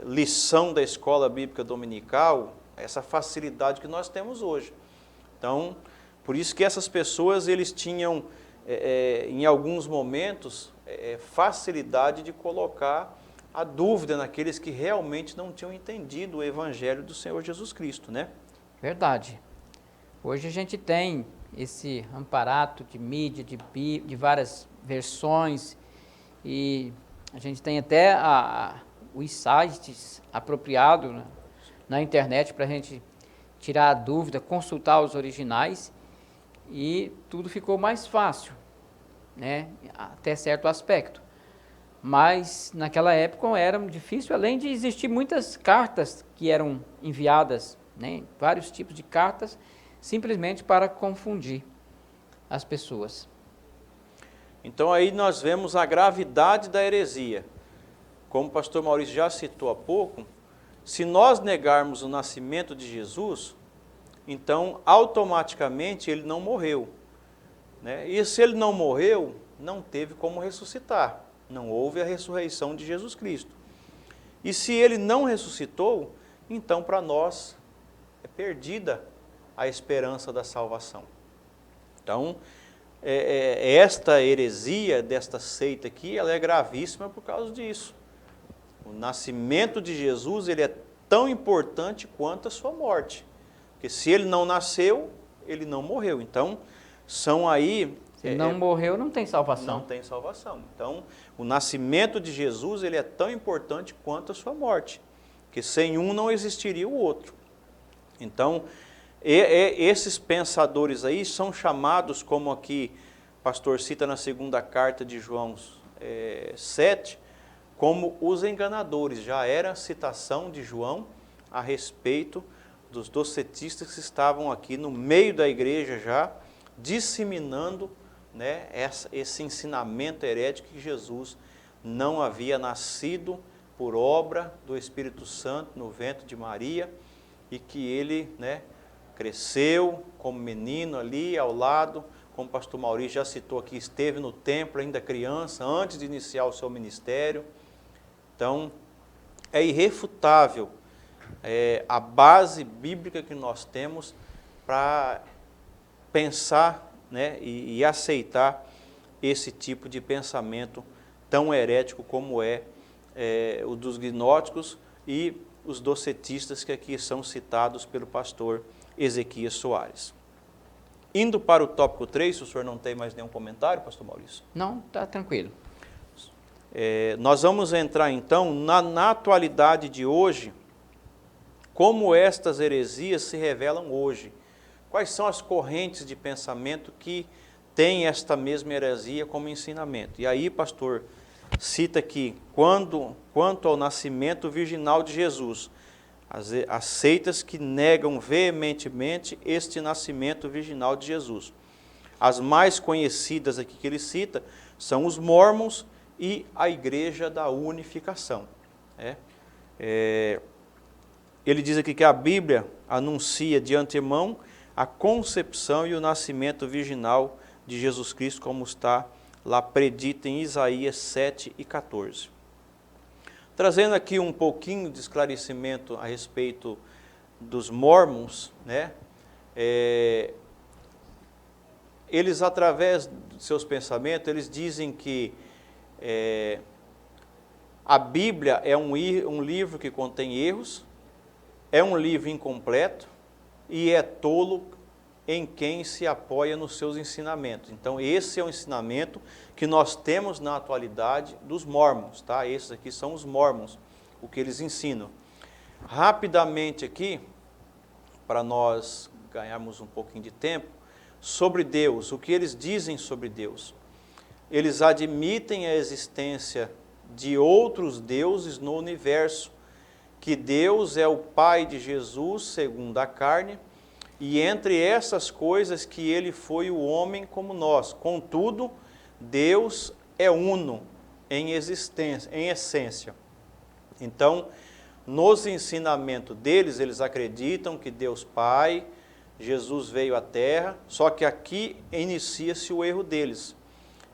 lição da escola bíblica dominical, essa facilidade que nós temos hoje. Então, por isso que essas pessoas, eles tinham, em alguns momentos, facilidade de colocar a dúvida naqueles que realmente não tinham entendido o Evangelho do Senhor Jesus Cristo, né? Verdade. Hoje a gente tem esse amparato de mídia, de várias versões, e a gente tem até os sites apropriados, né, na internet para a gente tirar a dúvida, consultar os originais, e tudo ficou mais fácil, né, até certo aspecto. Mas naquela época era difícil, além de existir muitas cartas que eram enviadas, né, vários tipos de cartas, simplesmente para confundir as pessoas. Então aí nós vemos a gravidade da heresia. Como o pastor Maurício já citou há pouco, se nós negarmos o nascimento de Jesus, então automaticamente ele não morreu, né? E se ele não morreu, não teve como ressuscitar. Não houve a ressurreição de Jesus Cristo. E se ele não ressuscitou, então para nós é perdida a esperança da salvação. Então, esta heresia desta seita aqui, ela é gravíssima por causa disso. O nascimento de Jesus, ele é tão importante quanto a sua morte. Porque se ele não nasceu, ele não morreu. Então, são aí Se não morreu, não tem salvação. Não tem salvação. Então, o nascimento de Jesus, ele é tão importante quanto a sua morte, porque sem um não existiria o outro. Então, esses pensadores aí são chamados, como aqui o pastor cita na segunda carta de João 7, como os enganadores. Já era a citação de João a respeito dos docetistas que estavam aqui no meio da igreja já, disseminando, né, esse ensinamento herético que Jesus não havia nascido por obra do Espírito Santo no ventre de Maria e que ele, né, cresceu como menino ali ao lado, como o pastor Maurício já citou aqui, esteve no templo ainda criança, antes de iniciar o seu ministério. Então, é irrefutável a base bíblica que nós temos para pensar, né, e aceitar esse tipo de pensamento tão herético como o dos gnósticos e os docetistas que aqui são citados pelo pastor Ezequias Soares. Indo para o tópico 3, se o senhor não tem mais nenhum comentário, pastor Maurício? Não, está tranquilo. Nós vamos entrar então na atualidade de hoje, como estas heresias se revelam hoje. Quais são as correntes de pensamento que têm esta mesma heresia como ensinamento? E aí, pastor, cita aqui, quanto ao nascimento virginal de Jesus, as seitas que negam veementemente este nascimento virginal de Jesus. As mais conhecidas aqui que ele cita são os mórmons e a Igreja da Unificação. Ele diz aqui que a Bíblia anuncia de antemão a concepção e o nascimento virginal de Jesus Cristo, como está lá predito em Isaías 7 e 14. Trazendo aqui um pouquinho de esclarecimento a respeito dos mórmons, né? Eles, através de seus pensamentos, eles dizem que a Bíblia é um livro que contém erros, é um livro incompleto e é tolo em quem se apoia nos seus ensinamentos. Então, esse é o ensinamento que nós temos na atualidade dos mórmons, tá? Esses aqui são os mórmons, o que eles ensinam. Rapidamente aqui, para nós ganharmos um pouquinho de tempo, sobre Deus, o que eles dizem sobre Deus. Eles admitem a existência de outros deuses no universo, que Deus é o Pai de Jesus, segundo a carne, e entre essas coisas que ele foi o homem como nós. Contudo, Deus é uno em existência, em essência. Então, nos ensinamentos deles, eles acreditam que Deus Pai, Jesus veio à Terra, só que aqui inicia-se o erro deles.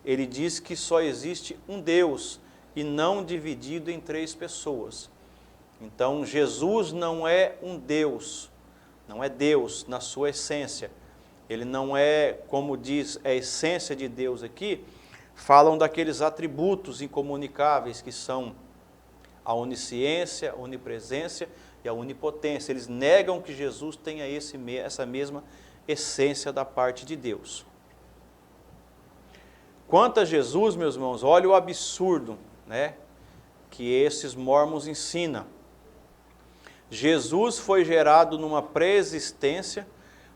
Ele diz que só existe um Deus e não dividido em 3 pessoas. Então, Jesus não é um Deus, não é Deus na sua essência. Ele não é, como diz a essência de Deus aqui, falam daqueles atributos incomunicáveis que são a onisciência, a onipresença e a onipotência. Eles negam que Jesus tenha essa mesma essência da parte de Deus. Quanto a Jesus, meus irmãos, olha o absurdo, né, que esses mórmons ensinam. Jesus foi gerado numa pré-existência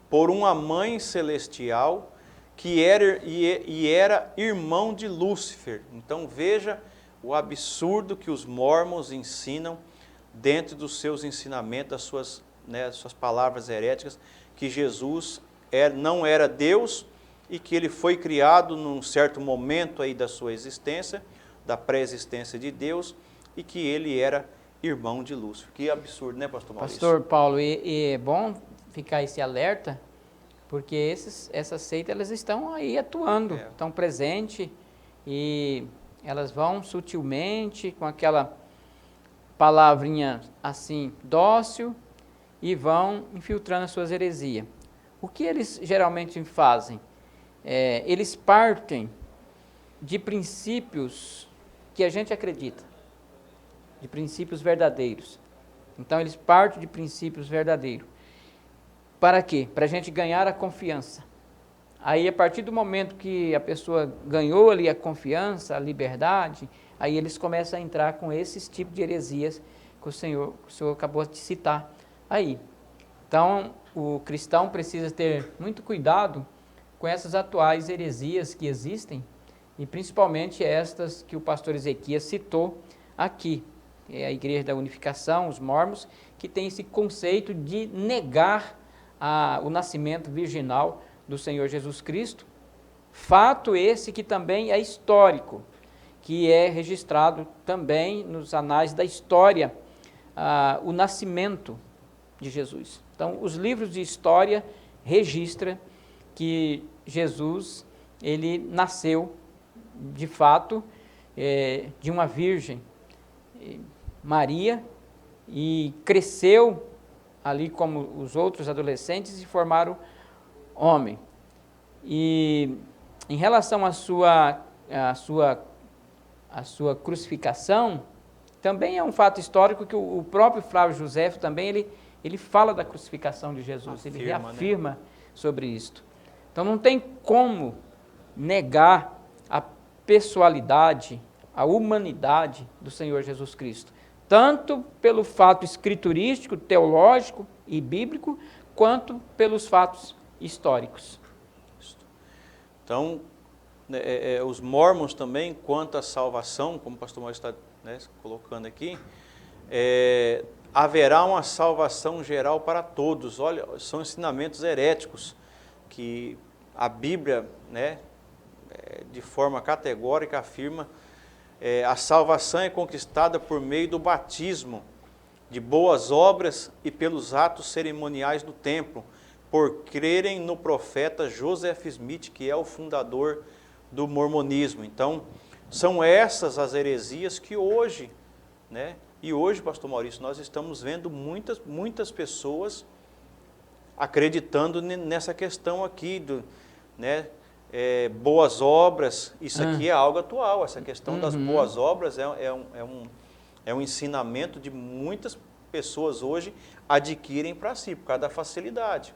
por uma mãe celestial que era irmão de Lúcifer. Então veja o absurdo que os mórmons ensinam dentro dos seus ensinamentos, das suas palavras heréticas, que Jesus não era Deus e que ele foi criado num certo momento aí da sua existência, da pré-existência de Deus, e que ele era irmão de Lúcifer. Que absurdo, né, pastor Maurício? Pastor Paulo, e é bom ficar esse alerta, porque essas seitas elas estão aí atuando, estão presentes, e elas vão sutilmente, com aquela palavrinha assim, dócil, e vão infiltrando as suas heresias. O que eles geralmente fazem? Eles partem de princípios que a gente acredita, de princípios verdadeiros. Então, eles partem de princípios verdadeiros. Para quê? Para a gente ganhar a confiança. Aí, a partir do momento que a pessoa ganhou ali a confiança, a liberdade, aí eles começam a entrar com esses tipos de heresias que o senhor acabou de citar aí. Então, o cristão precisa ter muito cuidado com essas atuais heresias que existem, e principalmente estas que o pastor Ezequias citou aqui. É a Igreja da Unificação, os mormons, que tem esse conceito de negar o nascimento virginal do Senhor Jesus Cristo, fato esse que também é histórico, que é registrado também nos anais da história, o nascimento de Jesus. Então, os livros de história registram que Jesus, ele nasceu, de fato, de uma virgem, Maria, e cresceu ali como os outros adolescentes e formaram homem. E em relação à sua crucificação, também é um fato histórico que o próprio Flávio Josefo também, ele fala da crucificação de Jesus, ele reafirma, né, sobre isto. Então não tem como negar a pessoalidade, a humanidade do Senhor Jesus Cristo, tanto pelo fato escriturístico, teológico e bíblico, quanto pelos fatos históricos. Então, os mormons também, quanto à salvação, como o pastor Maurício está, né, colocando aqui, haverá uma salvação geral para todos. Olha, são ensinamentos heréticos que a Bíblia, né, de forma categórica afirma. A salvação é conquistada por meio do batismo, de boas obras e pelos atos cerimoniais do templo, por crerem no profeta Joseph Smith, que é o fundador do mormonismo. Então, são essas as heresias que hoje, né? E hoje, pastor Maurício, nós estamos vendo muitas pessoas acreditando nessa questão aqui, né? Boas obras, isso aqui é algo atual, essa questão das boas obras é um ensinamento de muitas pessoas hoje adquirem para si, por causa da facilidade.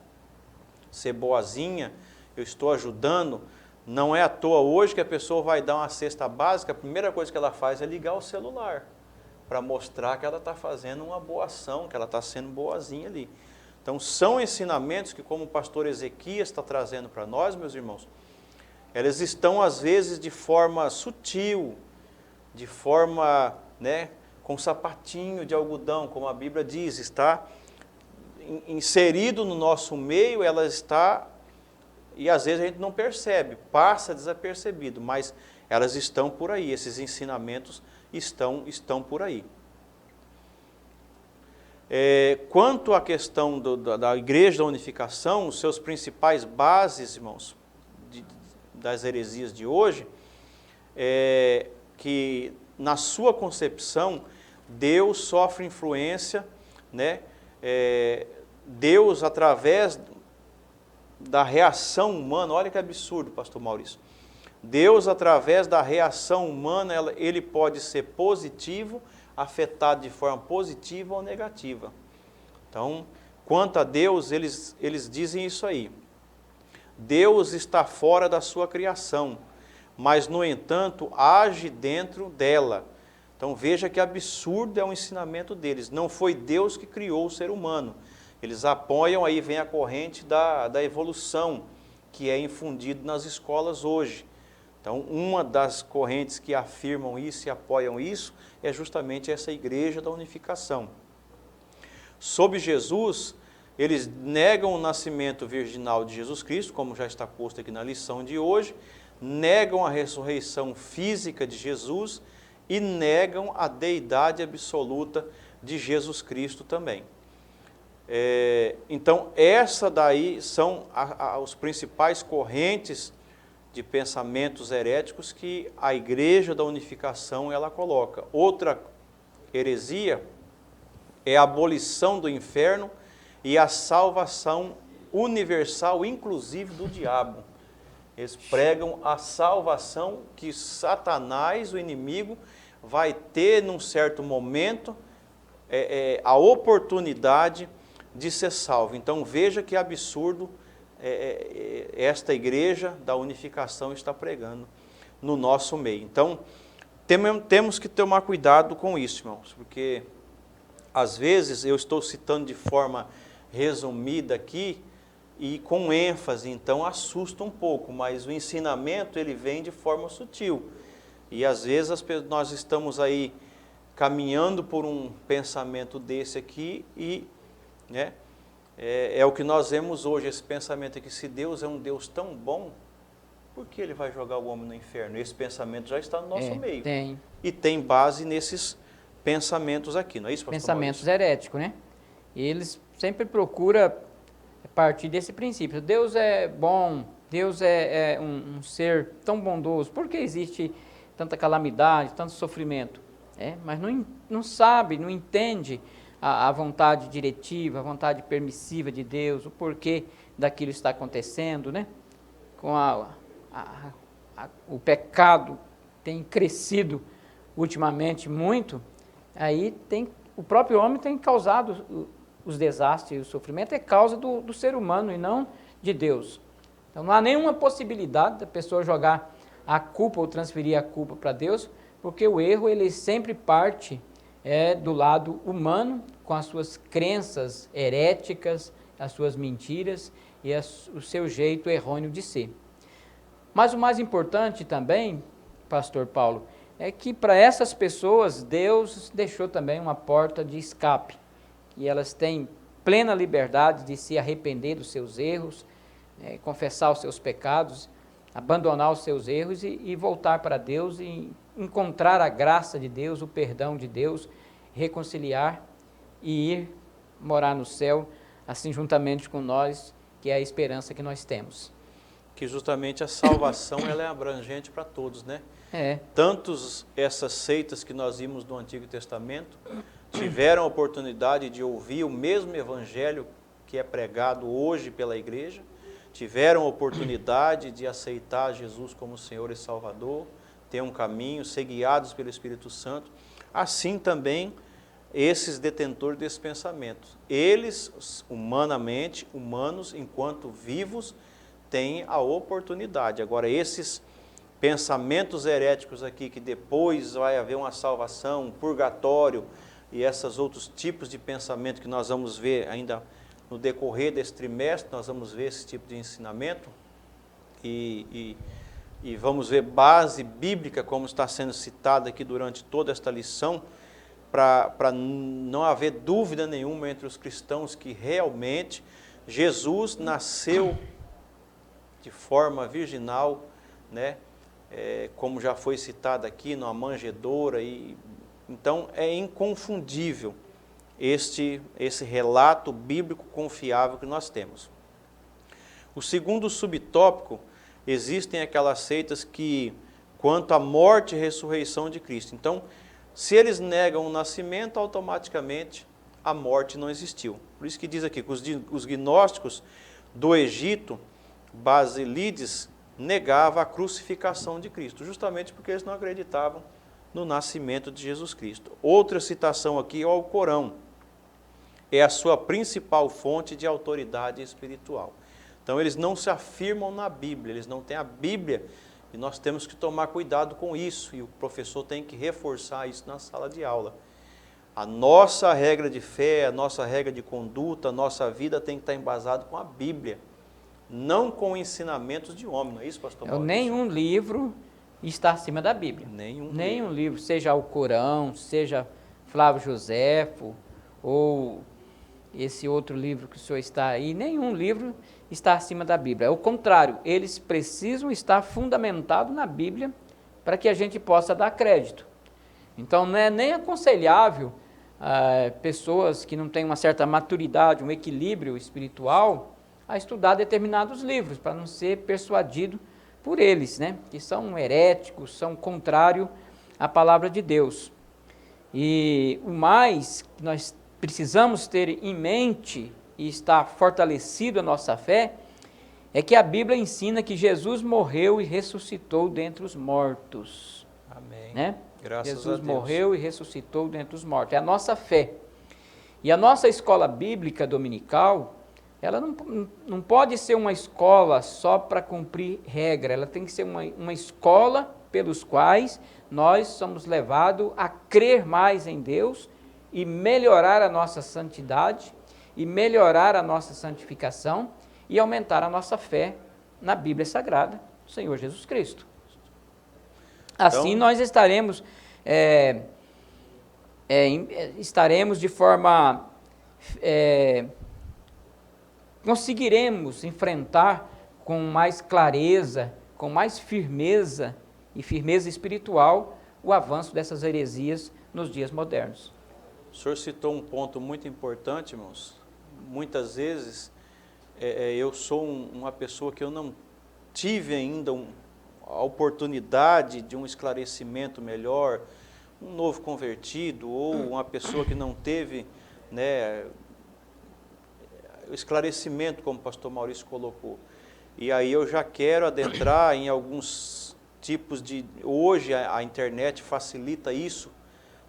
Ser boazinha, eu estou ajudando, não é à toa hoje que a pessoa vai dar uma cesta básica, a primeira coisa que ela faz é ligar o celular, para mostrar que ela está fazendo uma boa ação, que ela está sendo boazinha ali. Então, são ensinamentos que, como o pastor Ezequias está trazendo para nós, meus irmãos, elas estão, às vezes, de forma sutil, de forma, né, com sapatinho de algodão, como a Bíblia diz, está inserido no nosso meio, ela está, e às vezes a gente não percebe, passa desapercebido, mas elas estão por aí, esses ensinamentos estão por aí. Quanto à questão da Igreja da Unificação, os seus principais bases, irmãos, das heresias de hoje, que na sua concepção, Deus sofre influência, né? Deus, através da reação humana, olha que absurdo, pastor Maurício, Deus, através da reação humana, ele pode ser positivo, afetado de forma positiva ou negativa. Então, quanto a Deus, eles dizem isso aí. Deus está fora da sua criação, mas, no entanto, age dentro dela. Então, veja que absurdo é o ensinamento deles. Não foi Deus que criou o ser humano. Eles apoiam, aí vem a corrente da evolução, que é infundido nas escolas hoje. Então, uma das correntes que afirmam isso e apoiam isso é justamente essa Igreja da Unificação. Sob Jesus, eles negam o nascimento virginal de Jesus Cristo, como já está posto aqui na lição de hoje, negam a ressurreição física de Jesus e negam a deidade absoluta de Jesus Cristo também. Então, essa daí são os principais correntes de pensamentos heréticos que a Igreja da Unificação ela coloca. Outra heresia é a abolição do inferno e a salvação universal, inclusive do diabo. Eles pregam a salvação que Satanás, o inimigo, vai ter num certo momento a oportunidade de ser salvo. Então veja que absurdo esta igreja da unificação está pregando no nosso meio. Então, temos que tomar cuidado com isso, irmãos, porque às vezes eu estou citando de forma resumida aqui e com ênfase, então assusta um pouco, mas o ensinamento ele vem de forma sutil. E às vezes nós estamos aí caminhando por um pensamento desse aqui e, né, é o que nós vemos hoje, esse pensamento aqui, se Deus é um Deus tão bom, por que Ele vai jogar o homem no inferno? Esse pensamento já está no nosso meio. Tem. E tem base nesses pensamentos aqui, não é isso, pastor Pensamentos Maurício? heréticos, né? Eles sempre procuram partir desse princípio. Deus é bom, Deus é um ser tão bondoso. Por que existe tanta calamidade, tanto sofrimento? Mas não sabe, não entende a vontade diretiva, a vontade permissiva de Deus, o porquê daquilo está acontecendo, né? Com o pecado tem crescido ultimamente muito, aí o próprio homem tem causado os desastres e o sofrimento é causa do ser humano e não de Deus. Então não há nenhuma possibilidade da pessoa jogar a culpa ou transferir a culpa para Deus, porque o erro ele sempre parte do lado humano, com as suas crenças heréticas, as suas mentiras e o seu jeito errôneo de ser. Mas o mais importante também, pastor Paulo, é que para essas pessoas Deus deixou também uma porta de escape, e elas têm plena liberdade de se arrepender dos seus erros, confessar os seus pecados, abandonar os seus erros e voltar para Deus e encontrar a graça de Deus, o perdão de Deus, reconciliar e ir morar no céu, assim juntamente com nós, que é a esperança que nós temos. Que justamente a salvação ela é abrangente para todos, né? Tantos essas seitas que nós vimos no Antigo Testamento tiveram a oportunidade de ouvir o mesmo evangelho que é pregado hoje pela igreja, tiveram a oportunidade de aceitar Jesus como Senhor e Salvador, ter um caminho, ser guiados pelo Espírito Santo. Assim também esses detentores desse pensamento. Eles, humanamente, humanos, enquanto vivos, têm a oportunidade. Agora, esses pensamentos heréticos aqui, que depois vai haver uma salvação, um purgatório, e esses outros tipos de pensamento que nós vamos ver ainda no decorrer desse trimestre, nós vamos ver esse tipo de ensinamento, e vamos ver base bíblica, como está sendo citada aqui durante toda esta lição, para não haver dúvida nenhuma entre os cristãos que realmente Jesus nasceu de forma virginal, né? Como já foi citado aqui, numa manjedoura, então é inconfundível esse relato bíblico confiável que nós temos. O segundo subtópico, existem aquelas seitas que, quanto à morte e ressurreição de Cristo, então, se eles negam o nascimento, automaticamente a morte não existiu. Por isso que diz aqui que os gnósticos do Egito, Basílides, negava a crucificação de Cristo, justamente porque eles não acreditavam no nascimento de Jesus Cristo. Outra citação aqui é o Corão, é a sua principal fonte de autoridade espiritual. Então eles não se afirmam na Bíblia, eles não têm a Bíblia, e nós temos que tomar cuidado com isso, e o professor tem que reforçar isso na sala de aula. A nossa regra de fé, a nossa regra de conduta, a nossa vida tem que estar embasada com a Bíblia, não com ensinamentos de homem, não é isso, pastor Maurício? Nenhum livro está acima da Bíblia. Nenhum livro, seja o Corão, seja Flávio Joséfo, ou esse outro livro que o senhor está aí, nenhum livro está acima da Bíblia. É o contrário, eles precisam estar fundamentados na Bíblia para que a gente possa dar crédito. Então não é nem aconselhável pessoas que não têm uma certa maturidade, um equilíbrio espiritual, a estudar determinados livros, para não ser persuadido por eles, né? Que são heréticos, são contrários à palavra de Deus. E o mais que nós precisamos ter em mente e estar fortalecido a nossa fé, é que a Bíblia ensina que Jesus morreu e ressuscitou dentre os mortos. Amém. Né? Graças Jesus a Deus. morreu e ressuscitou dentre os mortos. É a nossa fé. E a nossa escola bíblica dominical, ela não pode ser uma escola só para cumprir regra, ela tem que ser uma escola pelos quais nós somos levados a crer mais em Deus e melhorar a nossa santidade, e melhorar a nossa santificação e aumentar a nossa fé na Bíblia Sagrada do Senhor Jesus Cristo. Assim Então, nós estaremos de forma... conseguiremos enfrentar com mais clareza, com mais firmeza e firmeza espiritual o avanço dessas heresias nos dias modernos. o senhor citou um ponto muito importante, irmãos. Muitas vezes eu sou uma pessoa que eu não tive ainda a oportunidade de um esclarecimento melhor, um novo convertido ou uma pessoa que não teve, né, o esclarecimento, como o pastor Maurício colocou. E aí eu já quero adentrar em alguns tipos de... Hoje a internet facilita isso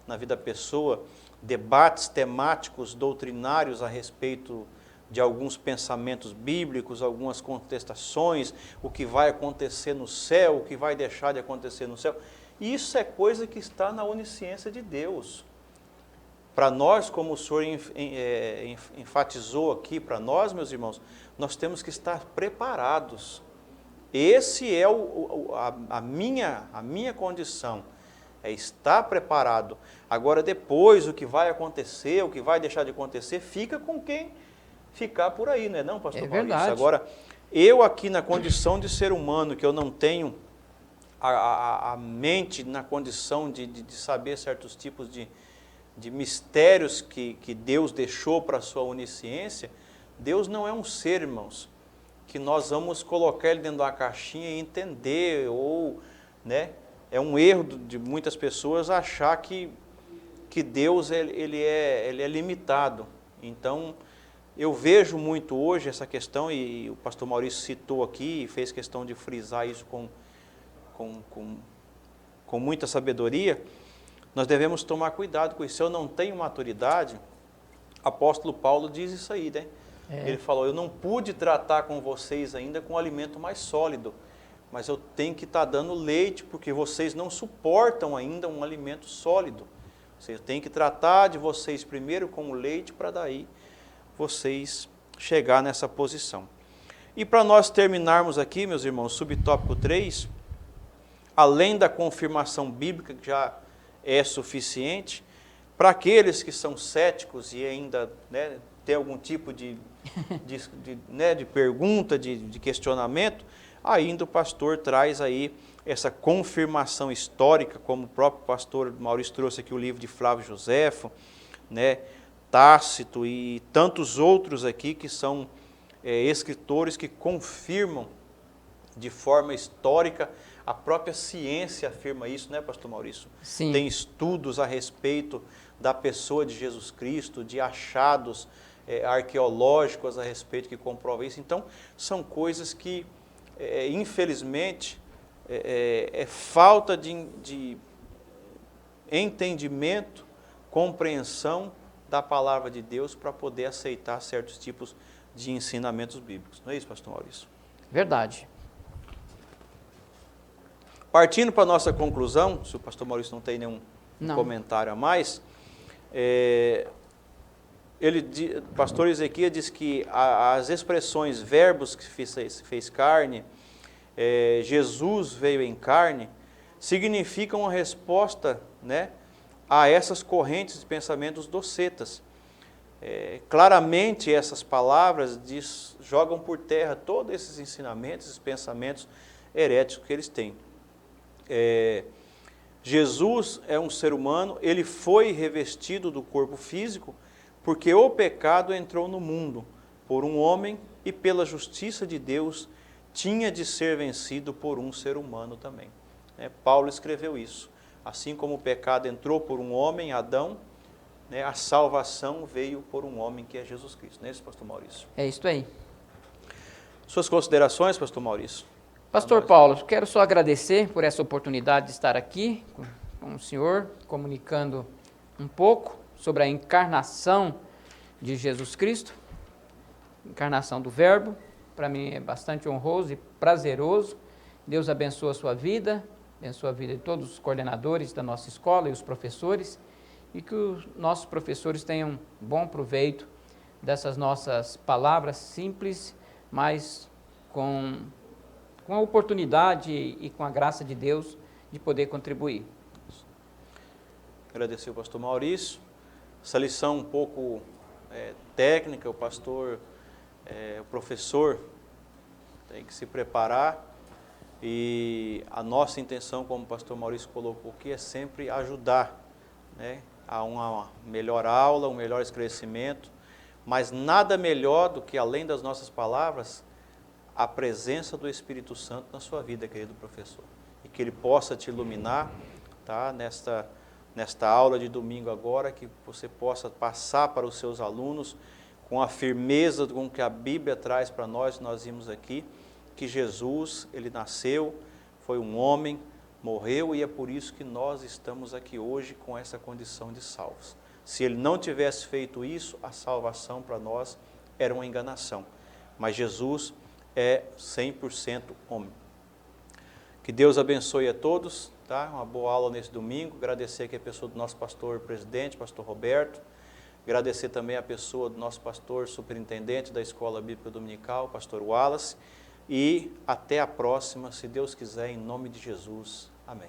na vida da pessoa, debates temáticos, doutrinários a respeito de alguns pensamentos bíblicos, algumas contestações, o que vai acontecer no céu, o que vai deixar de acontecer no céu. Isso é coisa que está na onisciência de Deus. Para nós, como o senhor enfatizou aqui, para nós, meus irmãos, nós temos que estar preparados. Esse é a minha condição, é estar preparado. Agora, depois, o que vai acontecer, o que vai deixar de acontecer, fica com quem ficar por aí, não é não, pastor Maurício? Verdade. Agora, eu aqui na condição de ser humano, que eu não tenho a mente na condição de saber certos tipos de mistérios que Deus deixou para a sua onisciência, Deus não é um ser, irmãos, que nós vamos colocar ele dentro de uma caixinha e entender, ou, né, é um erro de muitas pessoas achar que Deus ele é limitado. Então, eu vejo muito hoje essa questão, e o pastor Maurício citou aqui, e fez questão de frisar isso com muita sabedoria. Nós devemos tomar cuidado com isso. Se eu não tenho maturidade, apóstolo Paulo diz isso aí, né? Ele falou, eu não pude tratar com vocês ainda com alimento mais sólido, mas eu tenho que estar dando leite, porque vocês não suportam ainda um alimento sólido. Eu tenho que tratar de vocês primeiro com o leite, para daí vocês chegar nessa posição. E para nós terminarmos aqui, meus irmãos, subtópico 3, além da confirmação bíblica, que já é suficiente, para aqueles que são céticos e ainda, né, tem algum tipo de pergunta, de questionamento, ainda o pastor traz aí essa confirmação histórica, como o próprio pastor Maurício trouxe aqui o livro de Flávio Joséfo, né, Tácito e tantos outros aqui que são escritores que confirmam de forma histórica. A própria ciência afirma isso, né, pastor Maurício? Sim. Tem estudos a respeito da pessoa de Jesus Cristo, de achados arqueológicos a respeito que comprovam isso. Então, são coisas que, infelizmente, é falta de entendimento, compreensão da palavra de Deus para poder aceitar certos tipos de ensinamentos bíblicos. Não é isso, pastor Maurício? Verdade. Partindo para a nossa conclusão, se o pastor Maurício não tem nenhum comentário a mais, o pastor Ezequias diz que as expressões verbos que fez carne, Jesus veio em carne, significam uma resposta, né, a essas correntes de pensamentos docetas. Claramente essas palavras jogam por terra todos esses ensinamentos, esses pensamentos heréticos que eles têm. Jesus é um ser humano, ele foi revestido do corpo físico, porque o pecado entrou no mundo por um homem e pela justiça de Deus tinha de ser vencido por um ser humano também. Paulo escreveu isso. Assim como o pecado entrou por um homem, Adão, né, a salvação veio por um homem que é Jesus Cristo. Não é isso, pastor Maurício? É isso aí. Suas considerações, pastor Maurício? Pastor Paulo, quero só agradecer por essa oportunidade de estar aqui com o senhor, comunicando um pouco sobre a encarnação de Jesus Cristo. encarnação do Verbo. Para mim é bastante honroso e prazeroso. Deus abençoe a sua vida, abençoe a vida de todos os coordenadores da nossa escola e os professores, e que os nossos professores tenham bom proveito dessas nossas palavras simples, mas com a oportunidade e com a graça de Deus de poder contribuir. Agradecer ao pastor Maurício. Essa lição um pouco técnica, o professor tem que se preparar, e a nossa intenção, como o pastor Maurício colocou aqui, é sempre ajudar, né, a uma melhor aula, um melhor esclarecimento, mas nada melhor do que, além das nossas palavras, a presença do Espírito Santo na sua vida, querido professor, e que ele possa te iluminar, tá, nesta aula de domingo agora, que você possa passar para os seus alunos com a firmeza com que a Bíblia traz para nós vimos aqui, que Jesus, ele nasceu, foi um homem, morreu, e é por isso que nós estamos aqui hoje com essa condição de salvos. Se ele não tivesse feito isso, a salvação para nós era uma enganação. Mas Jesus é 100% homem. Que Deus abençoe a todos, tá? Uma boa aula nesse domingo. Agradecer aqui a pessoa do nosso pastor presidente, pastor Roberto. Agradecer também a pessoa do nosso pastor superintendente da Escola Bíblica Dominical, pastor Wallace. E até a próxima, se Deus quiser, em nome de Jesus. Amém.